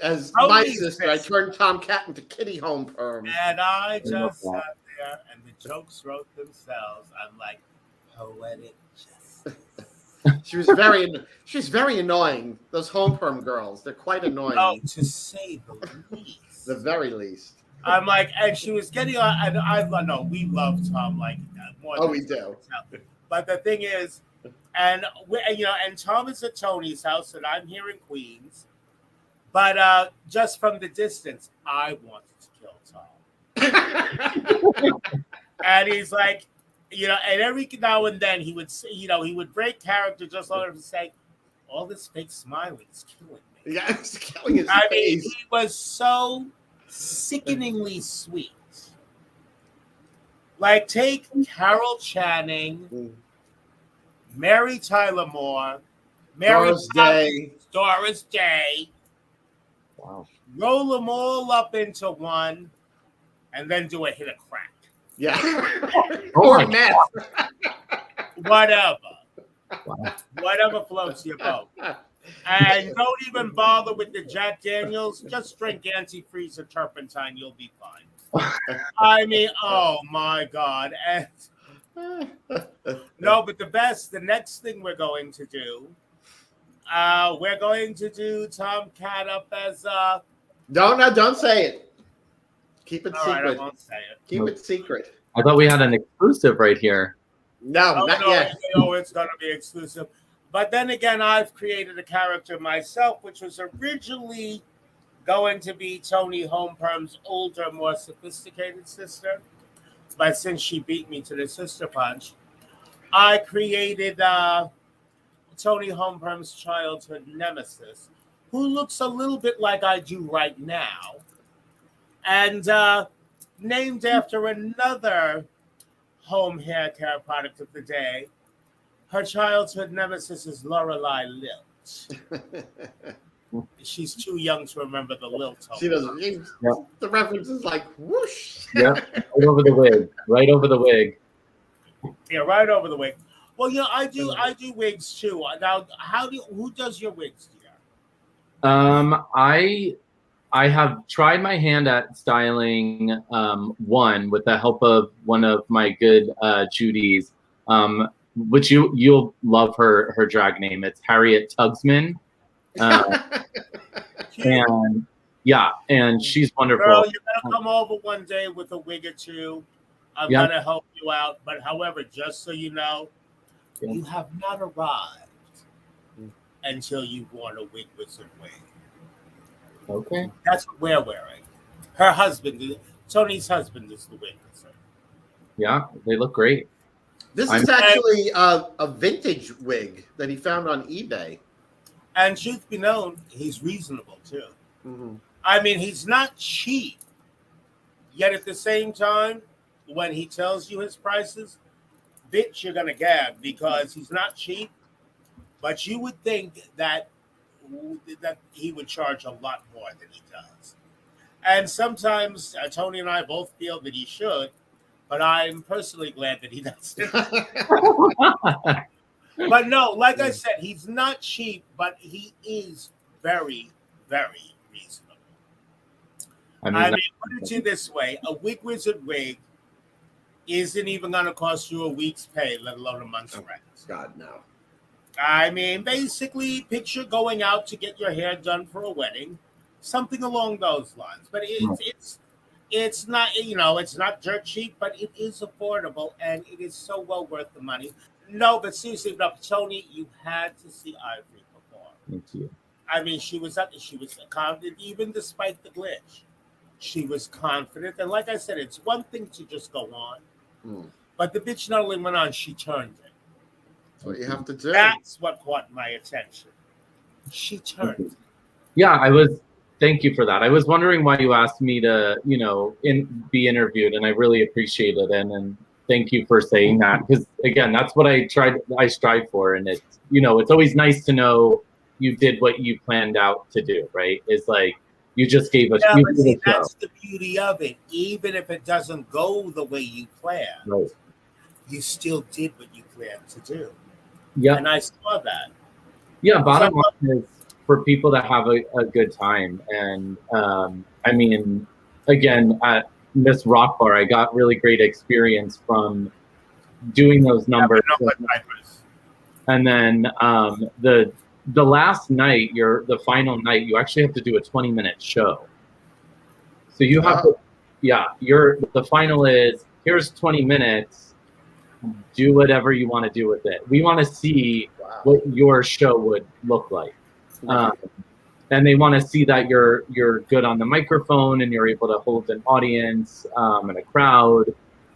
I turned Tom Cat into Kitty Homeperm. And I just sat there, and the jokes wrote themselves. I'm like, poetic justice. She's very annoying. Those Homeperm girls, they're quite annoying. Oh, to say the least. The very least. I'm like, and she was getting on, and I know we love Tom like that more. Oh, we do. But the thing is, and Tom is at Tony's house, and I'm here in Queens. But just from the distance, I wanted to kill Tom. And he's like, and every now and then he would say, he would break character just long enough to say, all this fake smiling is killing me. Yeah, it's killing his I face. mean, he was so sickeningly sweet. Like, take Carol Channing, Mary Tyler Moore, Doris Day. Wow. Roll them all up into one, and then do a hit of crack. Yeah. Oh, meth. Whatever. Wow. Whatever floats your boat. And don't even bother with the Jack Daniels. Just drink antifreeze or turpentine. You'll be fine. I mean, oh my God. And no, but the next thing we're going to do, we're going to do Tom Cat up as Don't say it. Keep it all secret. right, I won't say it. Keep it secret. I thought we had an exclusive right here. No, not yet. It's going to be exclusive. But then again, I've created a character myself, which was originally going to be Toni Homeperm's older, more sophisticated sister. But since she beat me to the sister punch, I created Toni Homeperm's childhood nemesis, who looks a little bit like I do right now, and named after another home hair care product of the day. Her childhood nemesis is Lorelei Lilt. She's too young to remember the Lilt. She doesn't. The reference is like whoosh. Yeah, right over the wig. Right over the wig. Yeah, right over the wig. Well, I do wigs too. Now, who does your wigs, dear? I have tried my hand at styling one with the help of one of my good Judy's, which you'll love her drag name. It's Harriet Tugsman. Uh, and yeah, and she's wonderful. Girl, you gotta come over one day with a wig or two. I'm Yeah. gonna help you out. But however, just so you know, Yeah. you have not arrived until you've worn a wig wizard wig. Okay. That's what we're wearing. Her husband, Tony's husband, is the wig wizard. Yeah, they look great. This is actually a vintage wig that he found on eBay. And truth be known, he's reasonable too. Mm-hmm. I mean, he's not cheap. Yet at the same time, when he tells you his prices, bitch, you're gonna gag because he's not cheap. But you would think that he would charge a lot more than he does. And sometimes Tony and I both feel that he should, but I'm personally glad that he doesn't. But no, like I said, he's not cheap, but he is very, very reasonable. I mean, put it to you this way: a wig wizard wig isn't even going to cost you a week's pay, let alone a month's rent. God, no. I mean, basically, picture going out to get your hair done for a wedding, something along those lines. But it's not, it's not dirt cheap, but it is affordable, and it is so well worth the money. No, but seriously, no, Tony, you had to see Ivory perform. Thank you. I mean, she was confident, even despite the glitch. She was confident, and like I said, it's one thing to just go on, but the bitch not only went on, she turned it. That's what you have to do. That's what caught my attention. She turned it. Yeah, thank you for that. I was wondering why you asked me to, be interviewed, and I really appreciate it. And thank you for saying that, because again, that's what I strive for. And it's, it's always nice to know you did what you planned out to do, right? It's like, you just gave us. Yeah, but see, that's the beauty of it. Even if it doesn't go the way you planned, right, you still did what you planned to do. Yeah. And I saw that. Yeah, bottom line is for people to have a good time. And I mean, again, at Miss Rock Bar, I got really great experience from doing those numbers. And then the last night, the final night, you actually have to do a 20-minute show. So you have to, the final is, here's 20 minutes, do whatever you want to do with it. We want to see what your show would look like. And they want to see that you're good on the microphone and you're able to hold an audience and a crowd.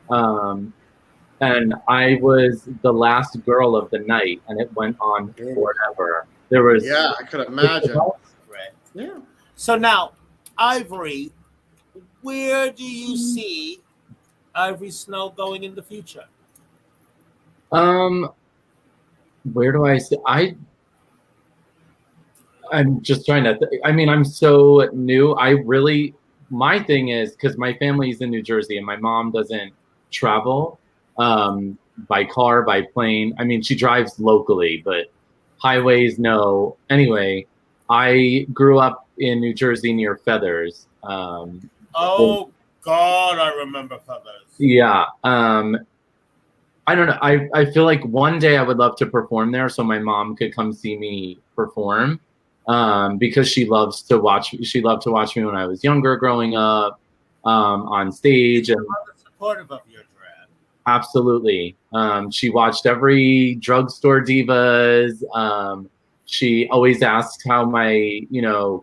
And I was the last girl of the night, and it went on forever. There was I could imagine. Right. Yeah. So now, Ivory, where do you see Ivory Snow going in the future? Where do I see? I'm just trying to. I mean, I'm so new. My thing is, because my family's in New Jersey and my mom doesn't travel by car, by plane. I mean, she drives locally, but highways, no. Anyway, I grew up in New Jersey near Feathers. Oh God, I remember Feathers. Yeah. I don't know. I feel like one day I would love to perform there, so my mom could come see me perform. Because she loves to watch. She loved to watch me when I was younger, growing up on stage. And supportive of your drag. Absolutely. She watched every Drugstore Divas. She always asked how my,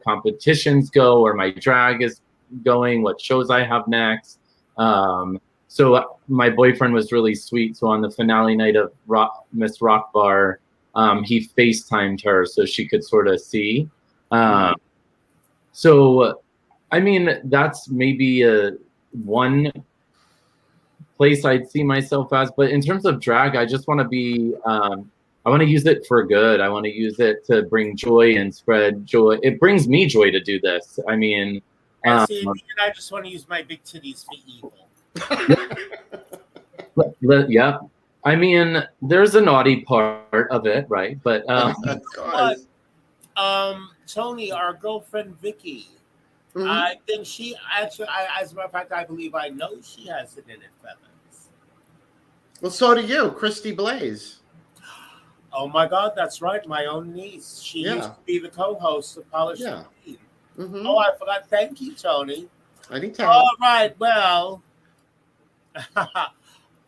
competitions go or my drag is going, what shows I have next. So my boyfriend was really sweet. So on the finale night of Miss Rock Bar, he FaceTimed her so she could sort of see. So, I mean, that's maybe one place I'd see myself as. But in terms of drag, I just want to be, I want to use it for good. I want to use it to bring joy and spread joy. It brings me joy to do this. I mean, I just want to use my big titties for evil. Yeah. I mean, there's a naughty part of it, right? But Toni, our girlfriend Vicky, I think she actually, as a matter of fact, I believe I know she has it in Feathers. Well, so do you, Christy Blaze. Oh my God, that's right. My own niece. She used to be the co-host of Polish Yeah. Queen. Mm-hmm. Oh, I forgot. Thank you, Tony. Anytime. All right. Well,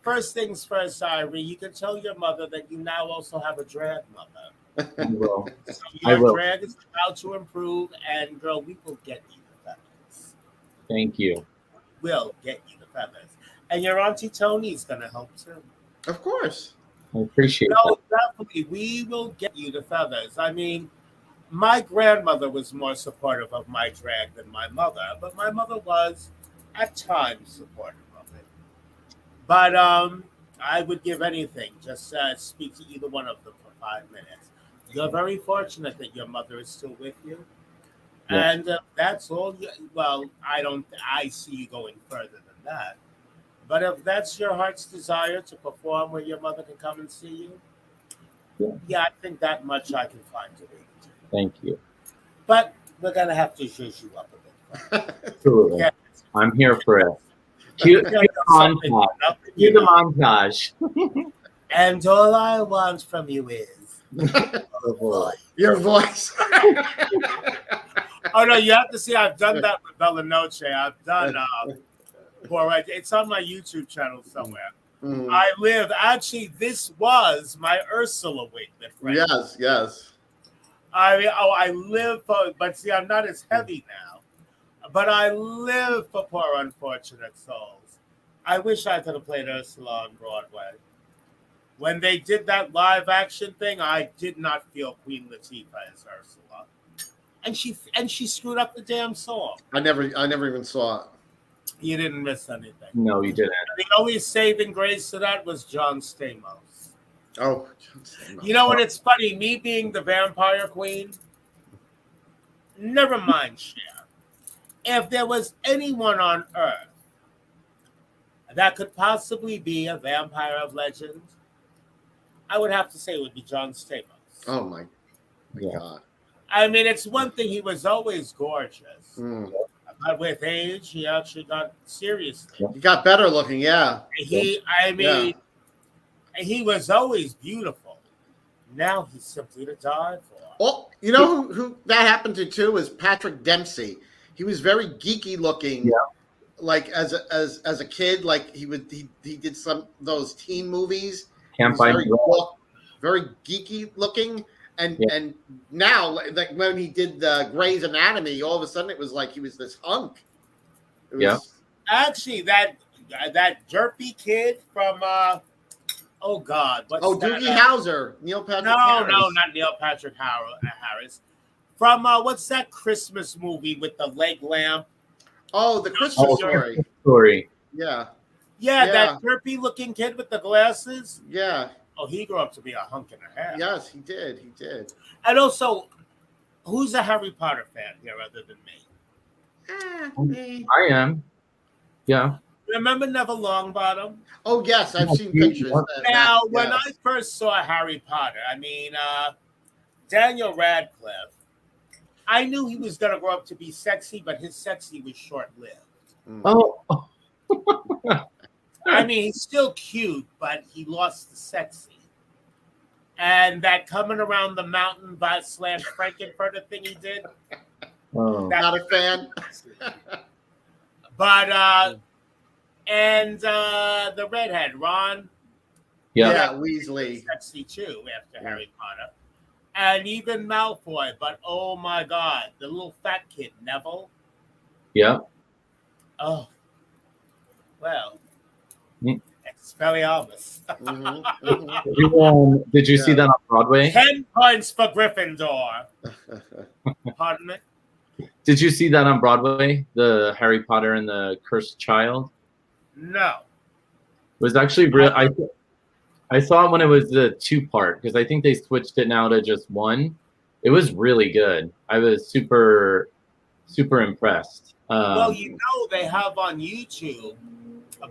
first things first, Ivory. You can tell your mother that you now also have a drag mother. I will. So I your will. drag is about to improve, and girl, we will get you the feathers. Thank you. We'll get you the feathers, and your auntie Tony's gonna help too. Of course. I appreciate that. No, definitely, we will get you the feathers. I mean, my grandmother was more supportive of my drag than my mother, but my mother was at times supportive of it. But I would give anything just speak to either one of them for 5 minutes. You're very fortunate that your mother is still with you, Yeah. and that's all. Well, I don't. I see you going further than that. But if that's your heart's desire to perform where your mother can come and see you, yeah, I think that much I can find a way to do. Thank you. But we're gonna have to zhuzh you up a bit. Absolutely. Yeah. I'm here for it. Cue the Something montage. up in Cue the you. montage. And all I want from you is a voice. Your voice. Oh no, you have to see. I've done that with Bella Noche. I've done. It's on my YouTube channel somewhere. Mhm. I live. Actually, this was my Ursula wig. Yes. I live for. But see, I'm not as heavy now. But I live for poor unfortunate souls. I wish I could have played Ursula on Broadway. When they did that live action thing, I did not feel Queen Latifah as Ursula, and she screwed up the damn song. I never even saw it. You didn't miss anything. No, you didn't. The only saving grace to that was John Stamos. Oh, You know what? It's funny. Me being the vampire queen. Never mind, Cher. If there was anyone on Earth that could possibly be a vampire of legend, I would have to say it would be John Stamos. Oh my Yeah. God. I mean, it's one thing, he was always gorgeous. Mm. But with age, he actually got serious. He got better looking, yeah. He was always beautiful. Now he's simply to die for. Oh, you know who that happened to too is Patrick Dempsey. He was very geeky looking. Yeah. Like as a kid, like he did some of those teen movies. Can't buy me. Very geeky looking. And now, like when he did the Grey's Anatomy, all of a sudden it was like he was this hunk. Actually, that derpy kid from oh God, what's that? Doogie Howser, Neil Patrick Harris. No, not Neil Patrick Harris. From what's that Christmas movie with the leg lamp? Oh, the Christmas Story. Yeah, that derpy looking kid with the glasses. yeah. Oh, he grew up to be a hunk and a half. Yes, he did. And also, who's a Harry Potter fan here other than me? I am. Yeah. Remember Neville Longbottom? Oh yes, I've seen pictures. Now, when I first saw Harry Potter, I mean, Daniel Radcliffe, I knew he was going to grow up to be sexy, but his sexy was short-lived. Oh. I mean, he's still cute, but he lost the sexy. And that coming around the mountain by / Frankenfurter thing he did. Oh. Not a fan. But and the redhead, Ron. Yeah, Weasley. Sexy too after Harry Potter. And even Malfoy, but oh my God, the little fat kid, Neville. Yeah. Oh. Well. Expelliarmus. Did you see that on Broadway? 10 points for Gryffindor. Pardon me? Did you see that on Broadway? The Harry Potter and the Cursed Child? No. It was actually real. I saw it when it was the 2-part because I think they switched it now to just 1. It was really good. I was super impressed. Well, you know they have on YouTube,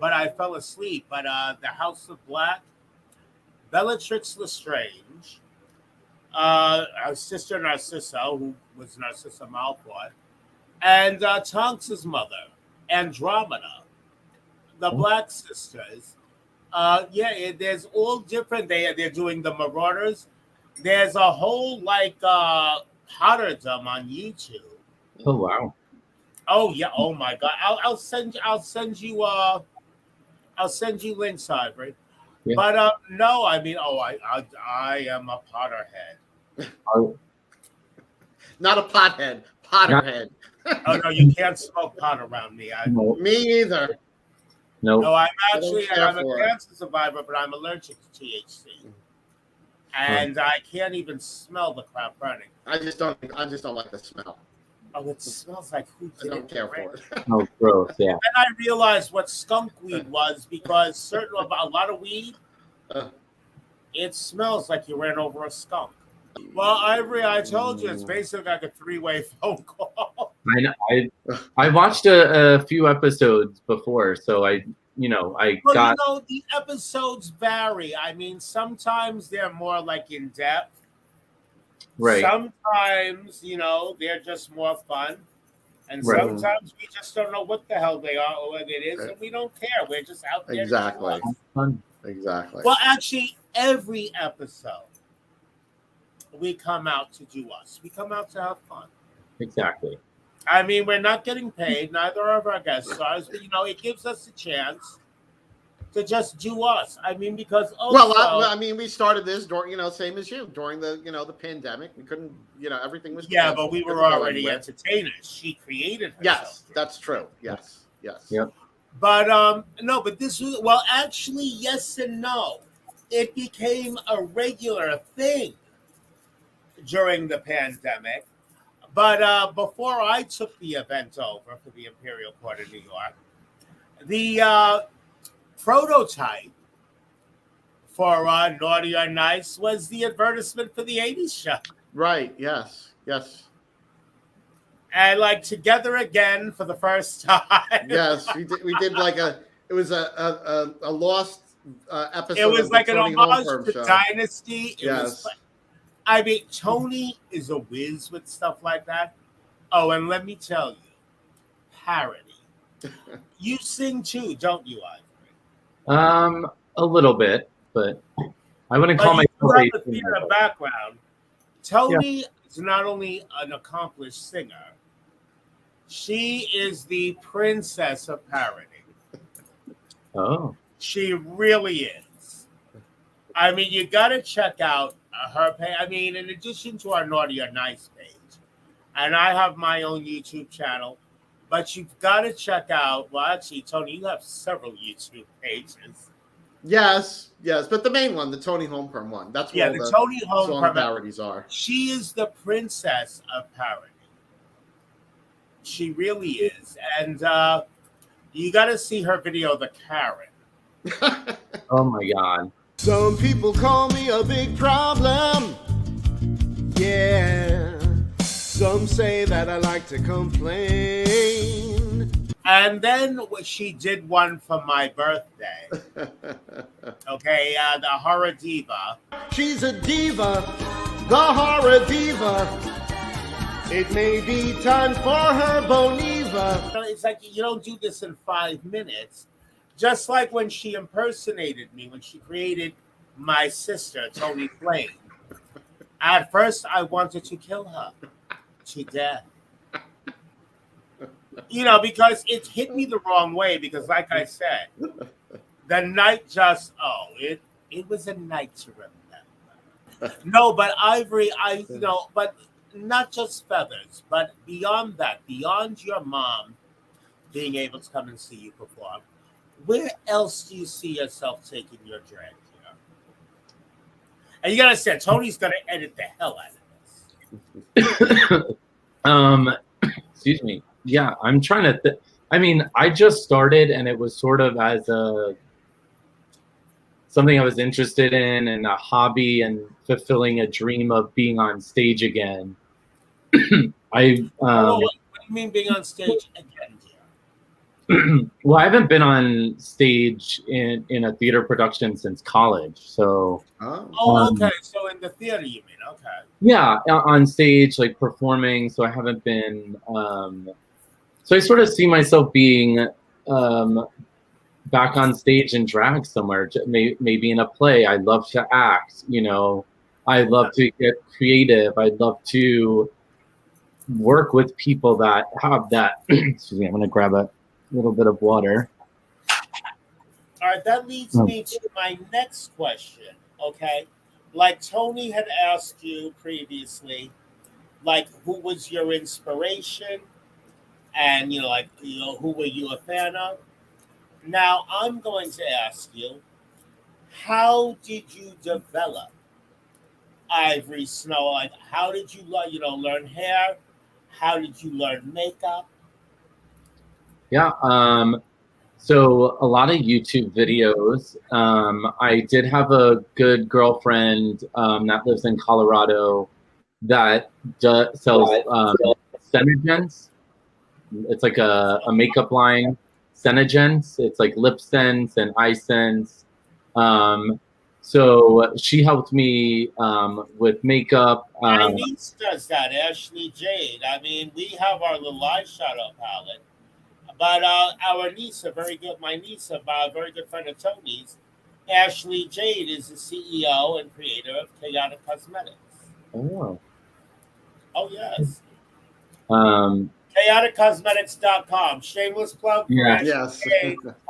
but I fell asleep. But the House of Black, Bellatrix Lestrange, our sister Narcissa, who was Narcissa Malfoy, and Tonks' mother, Andromeda, the Black sisters. There's all different. They're doing the Marauders. there's a whole like Potterdom on YouTube. Oh wow. Oh yeah. Oh my God. I'll send you links, Ivory. Yeah. But no, I mean, I am a Potterhead. Oh, Not a pothead, Potterhead. Oh no, you can't smoke pot around me. no, Me either. no. No, I'm I don't actually care I'm a for it. cancer survivor, but I'm allergic to THC, and I can't even smell the crap burning. I just don't like the smell. Oh, it smells like who I did don't it, care right? for it. Oh, gross. Yeah. Then I realized what skunk weed was because a lot of weed, Uh. it smells like you ran over a skunk. Well, Ivory, I told you it's basically like a three-way phone call. I know. I watched a few episodes before, so I Well, got the episodes vary. I mean, sometimes they're more like in depth. right. Sometimes, they're just more fun. And Right. sometimes we just don't know what the hell they are or what it is, and we don't care. We're just out there. Exactly. Fun. Exactly. Well, actually, every episode, we come out to do us. We come out to have fun. Exactly. I mean, we're not getting paid. Neither of our guest stars. But, it gives us a chance to just do us. I mean, because also... Well, I mean, we started this during, same as you, during the, the pandemic. We couldn't, everything was... Yeah, but we were already entertainers. She created herself. Yes, that's true. Yes. Yep. But, no, but this was... Well, actually, yes and no. It became a regular thing during the pandemic. But before I took the event over for the Imperial Court of New York, the prototype for Naughty or Nice was the advertisement for the 80s show. Right, yes. And like Together Again for the first time. Yes, we did like it was a lost episode. It was of like the an Toni homage Homeperm to show. Dynasty. Yes. I mean, Toni is a whiz with stuff like that. Oh, and let me tell you, parody. You sing too, don't you, Ivory? A little bit, but I wouldn't call But myself you have the theater background. Toni is not only an accomplished singer, she is the princess of parody. Oh. She really is. I mean, you got to check out her page. I mean, in addition to our Naughty or Nice page, and I have my own YouTube channel, but you've got to check out, well, actually, Toni, you have several YouTube pages. Yes, but the main one, the Toni Homeperm one. That's where the the Toni song Homeperm parodies are. She is the princess of parody. She really is. And you got to see her video, The Karen. Oh my God. Some people call me a big problem. Yeah. Some say that I like to complain. And then she did one for my birthday. Okay, the horror diva. She's a diva, the horror diva. It may be time for her Boniva. It's like you don't do this in 5 minutes. Just like when she impersonated me, when she created my sister, Toni Flame. At first, I wanted to kill her to death. Because it hit me the wrong way. Because, like I said, the night just it was a night to remember. No, but Ivory, but not just feathers, but beyond that, beyond your mom being able to come and see you perform, where else do you see yourself taking your drag here? And you gotta understand, Toni's gonna edit the hell out of this. Excuse me. Yeah, I'm trying to. I mean, I just started, and it was sort of as something I was interested in, and a hobby, and fulfilling a dream of being on stage again. What do you mean being on stage again, dear? Well, I haven't been on stage in a theater production since college, so. Okay. So in the theater, you mean? Okay. Yeah, on stage, like performing. So I haven't been. So I sort of see myself being back on stage in drag somewhere, maybe in a play. I love to act, I love to get creative. I love to work with people that have that. Excuse me, I'm going to grab a little bit of water. All right, that leads me to my next question. Okay, like Toni had asked you previously, like who was your inspiration, and who were you a fan of? Now I'm going to ask you, how did you develop Ivory Snow? Like, how did you learn hair? How did you learn makeup? Yeah. So a lot of YouTube videos. I did have a good girlfriend that lives in Colorado that sells Senegens. It's like a makeup line. Senegens. It's like lip scents and eye scents. So she helped me with makeup. My niece does that, Ashley Jade. I mean, we have our little eyeshadow palette. But our niece, my niece, a very good friend of Tony's, Ashley Jade, is the CEO and creator of Chaotic Cosmetics. Oh. Oh, yes. ChaoticCosmetics.com. Shameless plug. Yeah. Yes.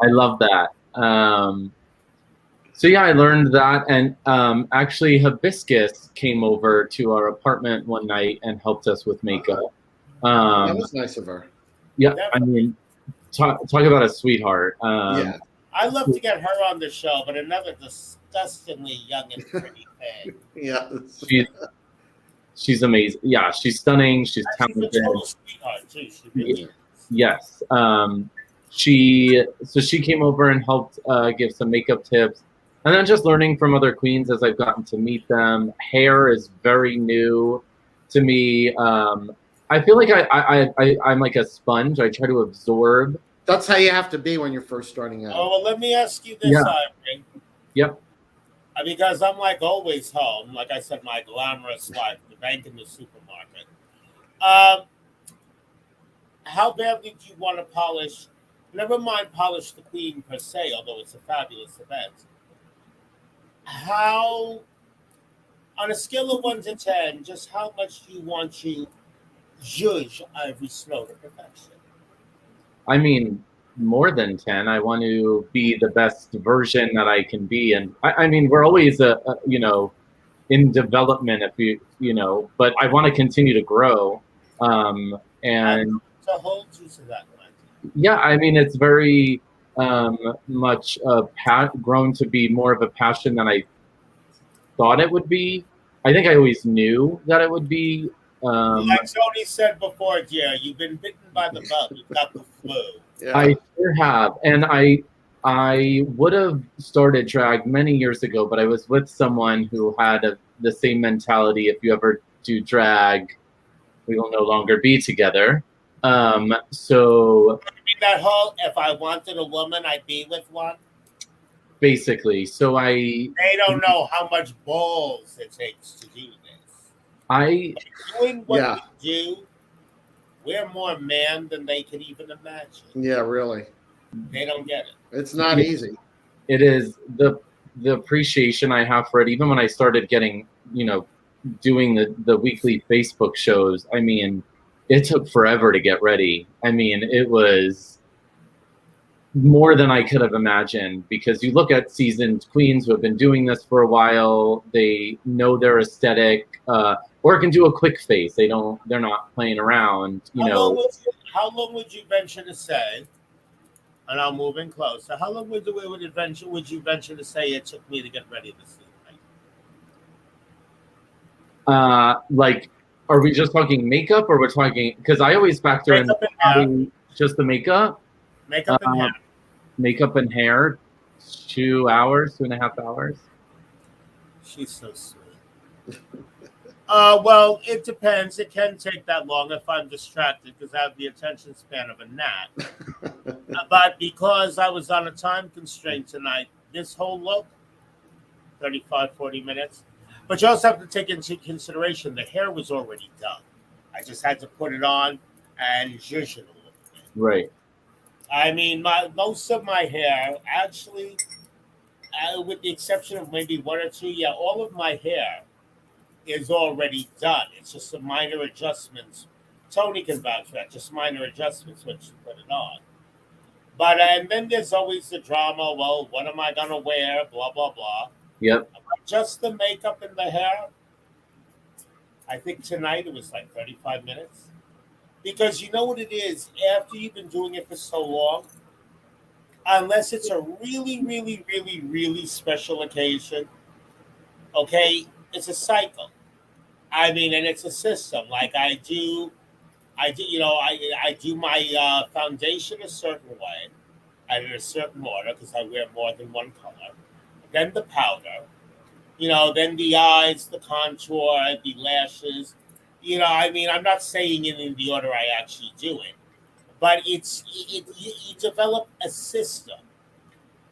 I love that. So yeah, I learned that, and actually Hibiscus came over to our apartment one night and helped us with makeup. That was nice of her. Yeah, I mean, talk about a sweetheart. Yeah. I'd love to get her on the show, but another disgustingly young and pretty thing. Yeah. She's amazing. Yeah, she's stunning. She's talented. She's a total sweetheart too. She really is. Yes. She came over and helped give some makeup tips, and then just learning from other queens as I've gotten to meet them. Hair is very new to me. I feel like I'm like a sponge. I try to absorb. That's how you have to be when you're first starting out. Oh, well, let me ask you this, Ivory. Yep. Because I'm like always home. Like I said, my glamorous life, the bank and the supermarket. How badly do you want to polish? Never mind polish the queen per se, although it's a fabulous event. How, on a scale of 1 to 10, just how much do you want to judge Ivory Snow to perfection? I mean, more than 10. I want to be the best version that I can be, and I mean, we're always in development, but I want to continue to grow, and to hold you to that line. Yeah, I mean, it's very much grown to be more of a passion than I thought it would be. I think I always knew that it would be. Like Toni said before, dear, you've been bitten by the bug. You've got the flu. Yeah. I sure have, and I would have started drag many years ago, but I was with someone who had the same mentality. If you ever do drag, we will no longer be together. So I mean, that whole "if I wanted a woman, I'd be with one." Basically, they don't know how much balls it takes to do this. Doing what we do, we're more man than they can even imagine. Yeah, really. They don't get it. It's not easy. It is the appreciation I have for it. Even when I started getting, doing the weekly Facebook shows, I mean, it took forever to get ready. I mean, it was more than I could have imagined, because you look at seasoned queens who have been doing this for a while, they know their aesthetic, or can do a quick face. They're not playing around, How long would you venture to say, and I'm moving closer, how long would you venture to say it took me to get ready this evening? Like, are we just talking makeup, or we're talking, because I always factor in just the makeup. Makeup and hair. Makeup and hair, 2 hours, 2.5 hours. She's so sweet. Well, it depends. It can take that long if I'm distracted, because I have the attention span of a gnat. But because I was on a time constraint tonight, this whole look, 35, 40 minutes. But you also have to take into consideration the hair was already done. I just had to put it on and zhuzh it a little bit. Right. I mean, most of my hair, actually, with the exception of maybe 1 or 2, all of my hair is already done. It's just some minor adjustments. Toni can vouch for that. Just minor adjustments when she put it on. But and then there's always the drama. Well, what am I gonna wear? Blah blah blah. Yep. Just the makeup and the hair. I think tonight it was like 35 minutes. Because you know what it is? After you've been doing it for so long, unless it's a really, really, really, really special occasion, okay, it's a cycle. I mean, and it's a system. Like I do, I do my foundation a certain way, and in a certain order because I wear more than one color. Then the powder, then the eyes, the contour, the lashes. I mean, I'm not saying it in the order I actually do it, but you develop a system,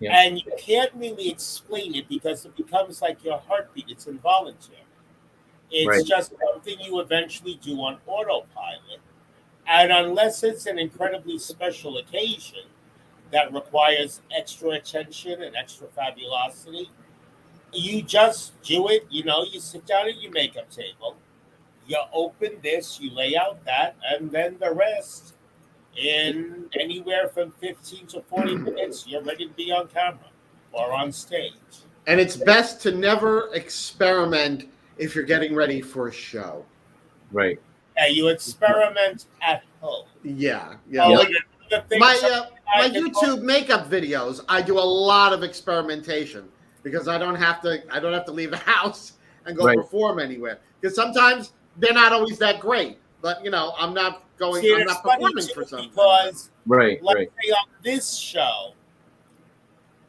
and you can't really explain it because it becomes like your heartbeat. It's involuntary. It's just something you eventually do on autopilot, and unless it's an incredibly special occasion that requires extra attention and extra fabulosity, you just do it. You sit down at your makeup table. You open this, you lay out that, and then the rest, in anywhere from 15 to 40 minutes, you're ready to be on camera or on stage. And it's best to never experiment if you're getting ready for a show. Right. Yeah, you experiment at home. Yeah. My YouTube makeup videos, I do a lot of experimentation because I don't have to leave the house and go perform anywhere. Because sometimes they're not always that great, but I'm not performing for something. Because say on this show,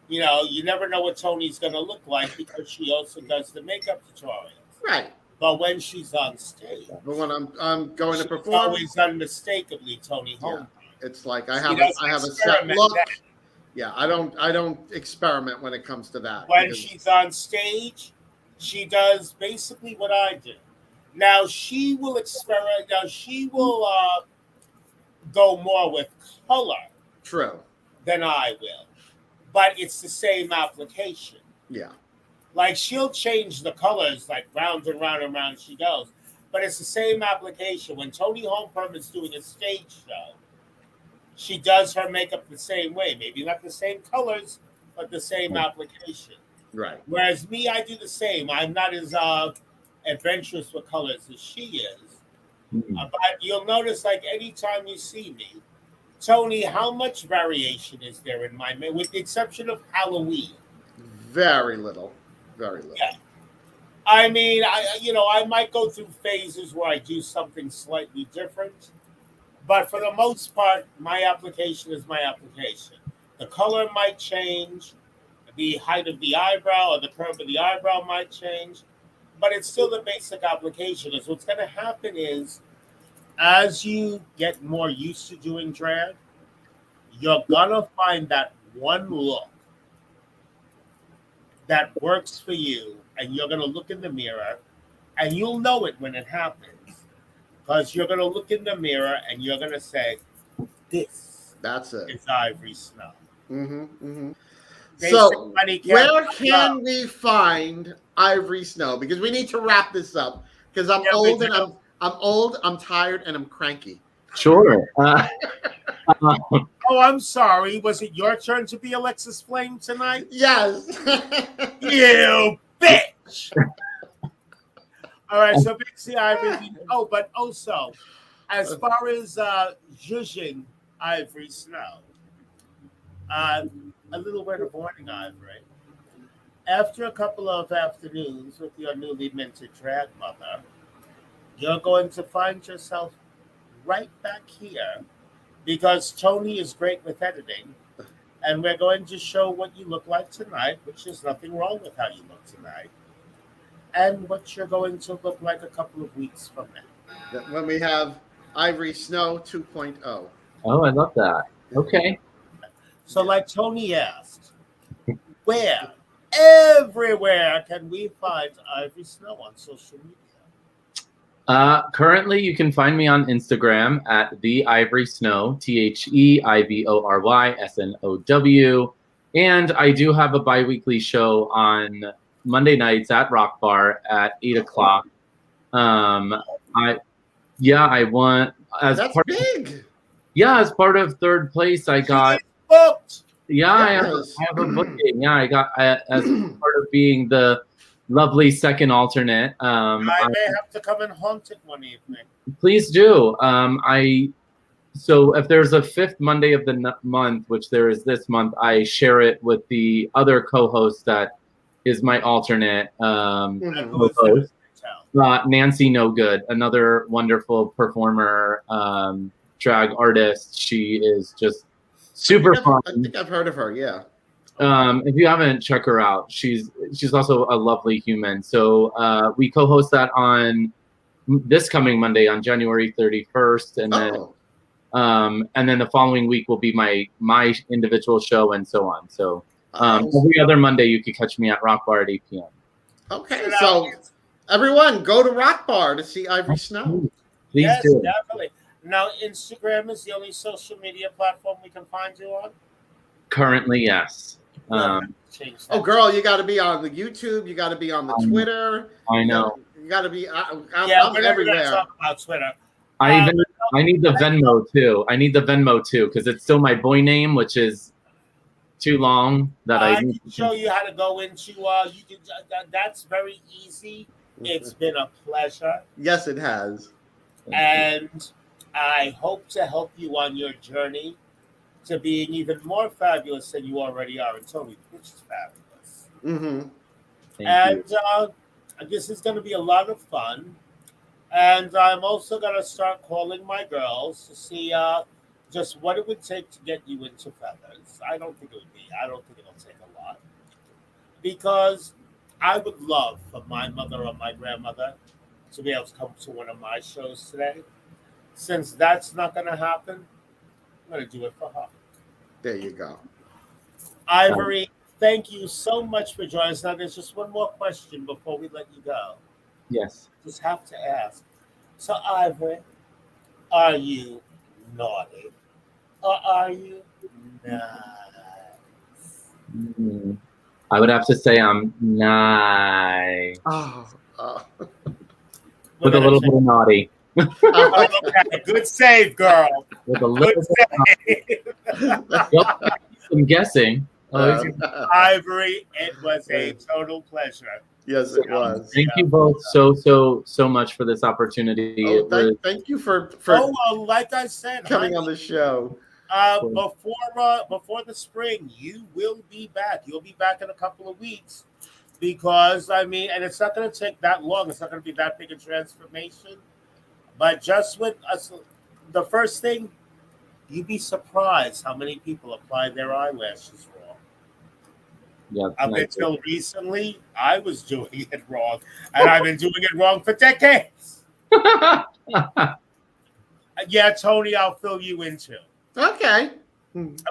you never know what Toni's going to look like because she also does the makeup tutorials. Right. But when she's on stage, but when I'm going to perform, always unmistakably Toni Homeperm. It's like I have a set look. Yeah, I don't experiment when it comes to that. When she's on stage, she does basically what I do. Now she will experiment. Now she will go more with color. True. Than I will, but it's the same application. Yeah. Like she'll change the colors, like round and round and round she goes, but it's the same application. When Toni Homeperm is doing a stage show, she does her makeup the same way. Maybe not the same colors, but the same application. Right. Whereas me, I do the same. I'm not as adventurous with colors as she is. But you'll notice, like, anytime you see me, Toni, how much variation is there in my makeup, with the exception of Halloween? Very little. Very little. Yeah. I mean, I might go through phases where I do something slightly different. But for the most part, my application is my application. The color might change. The height of the eyebrow or the curve of the eyebrow might change. But it's still the basic application. Because what's going to happen is, as you get more used to doing drag, you're going to find that one look that works for you. And you're going to look in the mirror. And you'll know it when it happens. Because you're going to look in the mirror and you're going to say, this is Ivory Snow. So where can we find Ivory Snow? Because we need to wrap this up. Because I'm old and I'm old, I'm tired, and I'm cranky. Sure. Oh, I'm sorry. Was it your turn to be Alexis Flame tonight? Yes. You bitch. All right, so basically, Ivory. Oh, but also, as far as judging Ivory Snow, a little word of warning, Ivory. After a couple of afternoons with your newly minted drag mother, you're going to find yourself right back here because Toni is great with editing, and we're going to show what you look like tonight, which is nothing wrong with how you look tonight, and what you're going to look like a couple of weeks from now. When we have Ivory Snow 2.0. Oh, I love that. Okay. So like Toni asked, where, everywhere can we find Ivory Snow on social media? Currently, you can find me on Instagram at The Ivory Snow, TheIvorysnow. And I do have a bi-weekly show on Monday nights at Rock Bar at 8 o'clock I won as That's part. big. Yeah, as part of third place, I got. Booked. Yeah, Yes. I have a booking. Yeah, I got as part of being the lovely second alternate. I may have to come and haunt it one evening. Please do. So if there's a fifth Monday of the month, which there is this month, I share it with the other co-host that is my alternate co-host, Nancy No Good, another wonderful performer, drag artist. She is just super fun. I think I've heard of her. Yeah. If you haven't, check her out. She's also a lovely human. So we co-host that on this coming Monday on January 31st, and then the following week will be my individual show and so on. So every other Monday you can catch me at Rock Bar at 8 p.m. Okay, so everyone go to Rock Bar to see Ivory Snow. Please yes, do. Definitely. Now, Instagram is the only social media platform we can find you on? Currently, yes. Oh, girl, you got to be on the YouTube. You got to be on the Twitter. I know. You got to be. I'm we're everywhere. Never talk about Twitter. I need the Venmo too. I need the Venmo too because it's still my boy name, which is too long. That I can show you how to go into. You can. That's very easy. It's been a pleasure. Yes, it has. And I hope to help you on your journey to being even more fabulous than you already are. And Toni, which is fabulous. Mm-hmm. And this is going to be a lot of fun. And I'm also going to start calling my girls to see just what it would take to get you into feathers. I don't think it'll take a lot. Because I would love for my mother or my grandmother to be able to come to one of my shows today. Since that's not going to happen, I'm going to do it for her. There you go. Ivory, thank you so much for joining us. Now, there's just one more question before we let you go. Yes. Just have to ask. So, Ivory, are you naughty or are you nice? I would have to say I'm nice. With a little bit of naughty. Okay, good save, girl. With a little bit of naughty. I'm guessing. Ivory, it was a total pleasure. Yes, it was. Thank you both so much for this opportunity. Thank you for like I said, coming on the show. Before the spring, you will be back. You'll be back in a couple of weeks because and it's not going to take that long. It's not going to be that big a transformation. But just with us, the first thing, you'd be surprised how many people apply their eyelashes wrong. Yeah, up until recently, I was doing it wrong, and I've been doing it wrong for decades. Yeah, Toni, I'll fill you in too. Okay.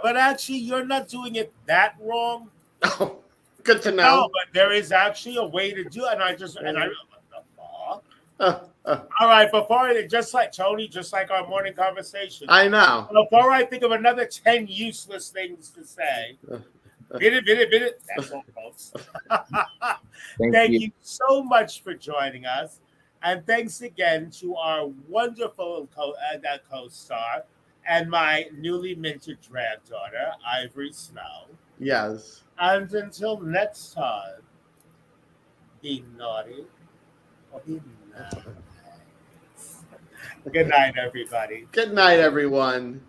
But actually, you're not doing it that wrong. Oh, good to know. No, but there is actually a way to do it, what the fuck? All right, just like Toni, just like our morning conversation. I know. Before I think of another 10 useless things to say, bit it. That's all, folks. Thank you so much for joining us. And thanks again to our wonderful co-star and my newly minted granddaughter, Ivory Snow. Yes. And until next time, be naughty or be nice. Good night, everybody. Good night, everyone.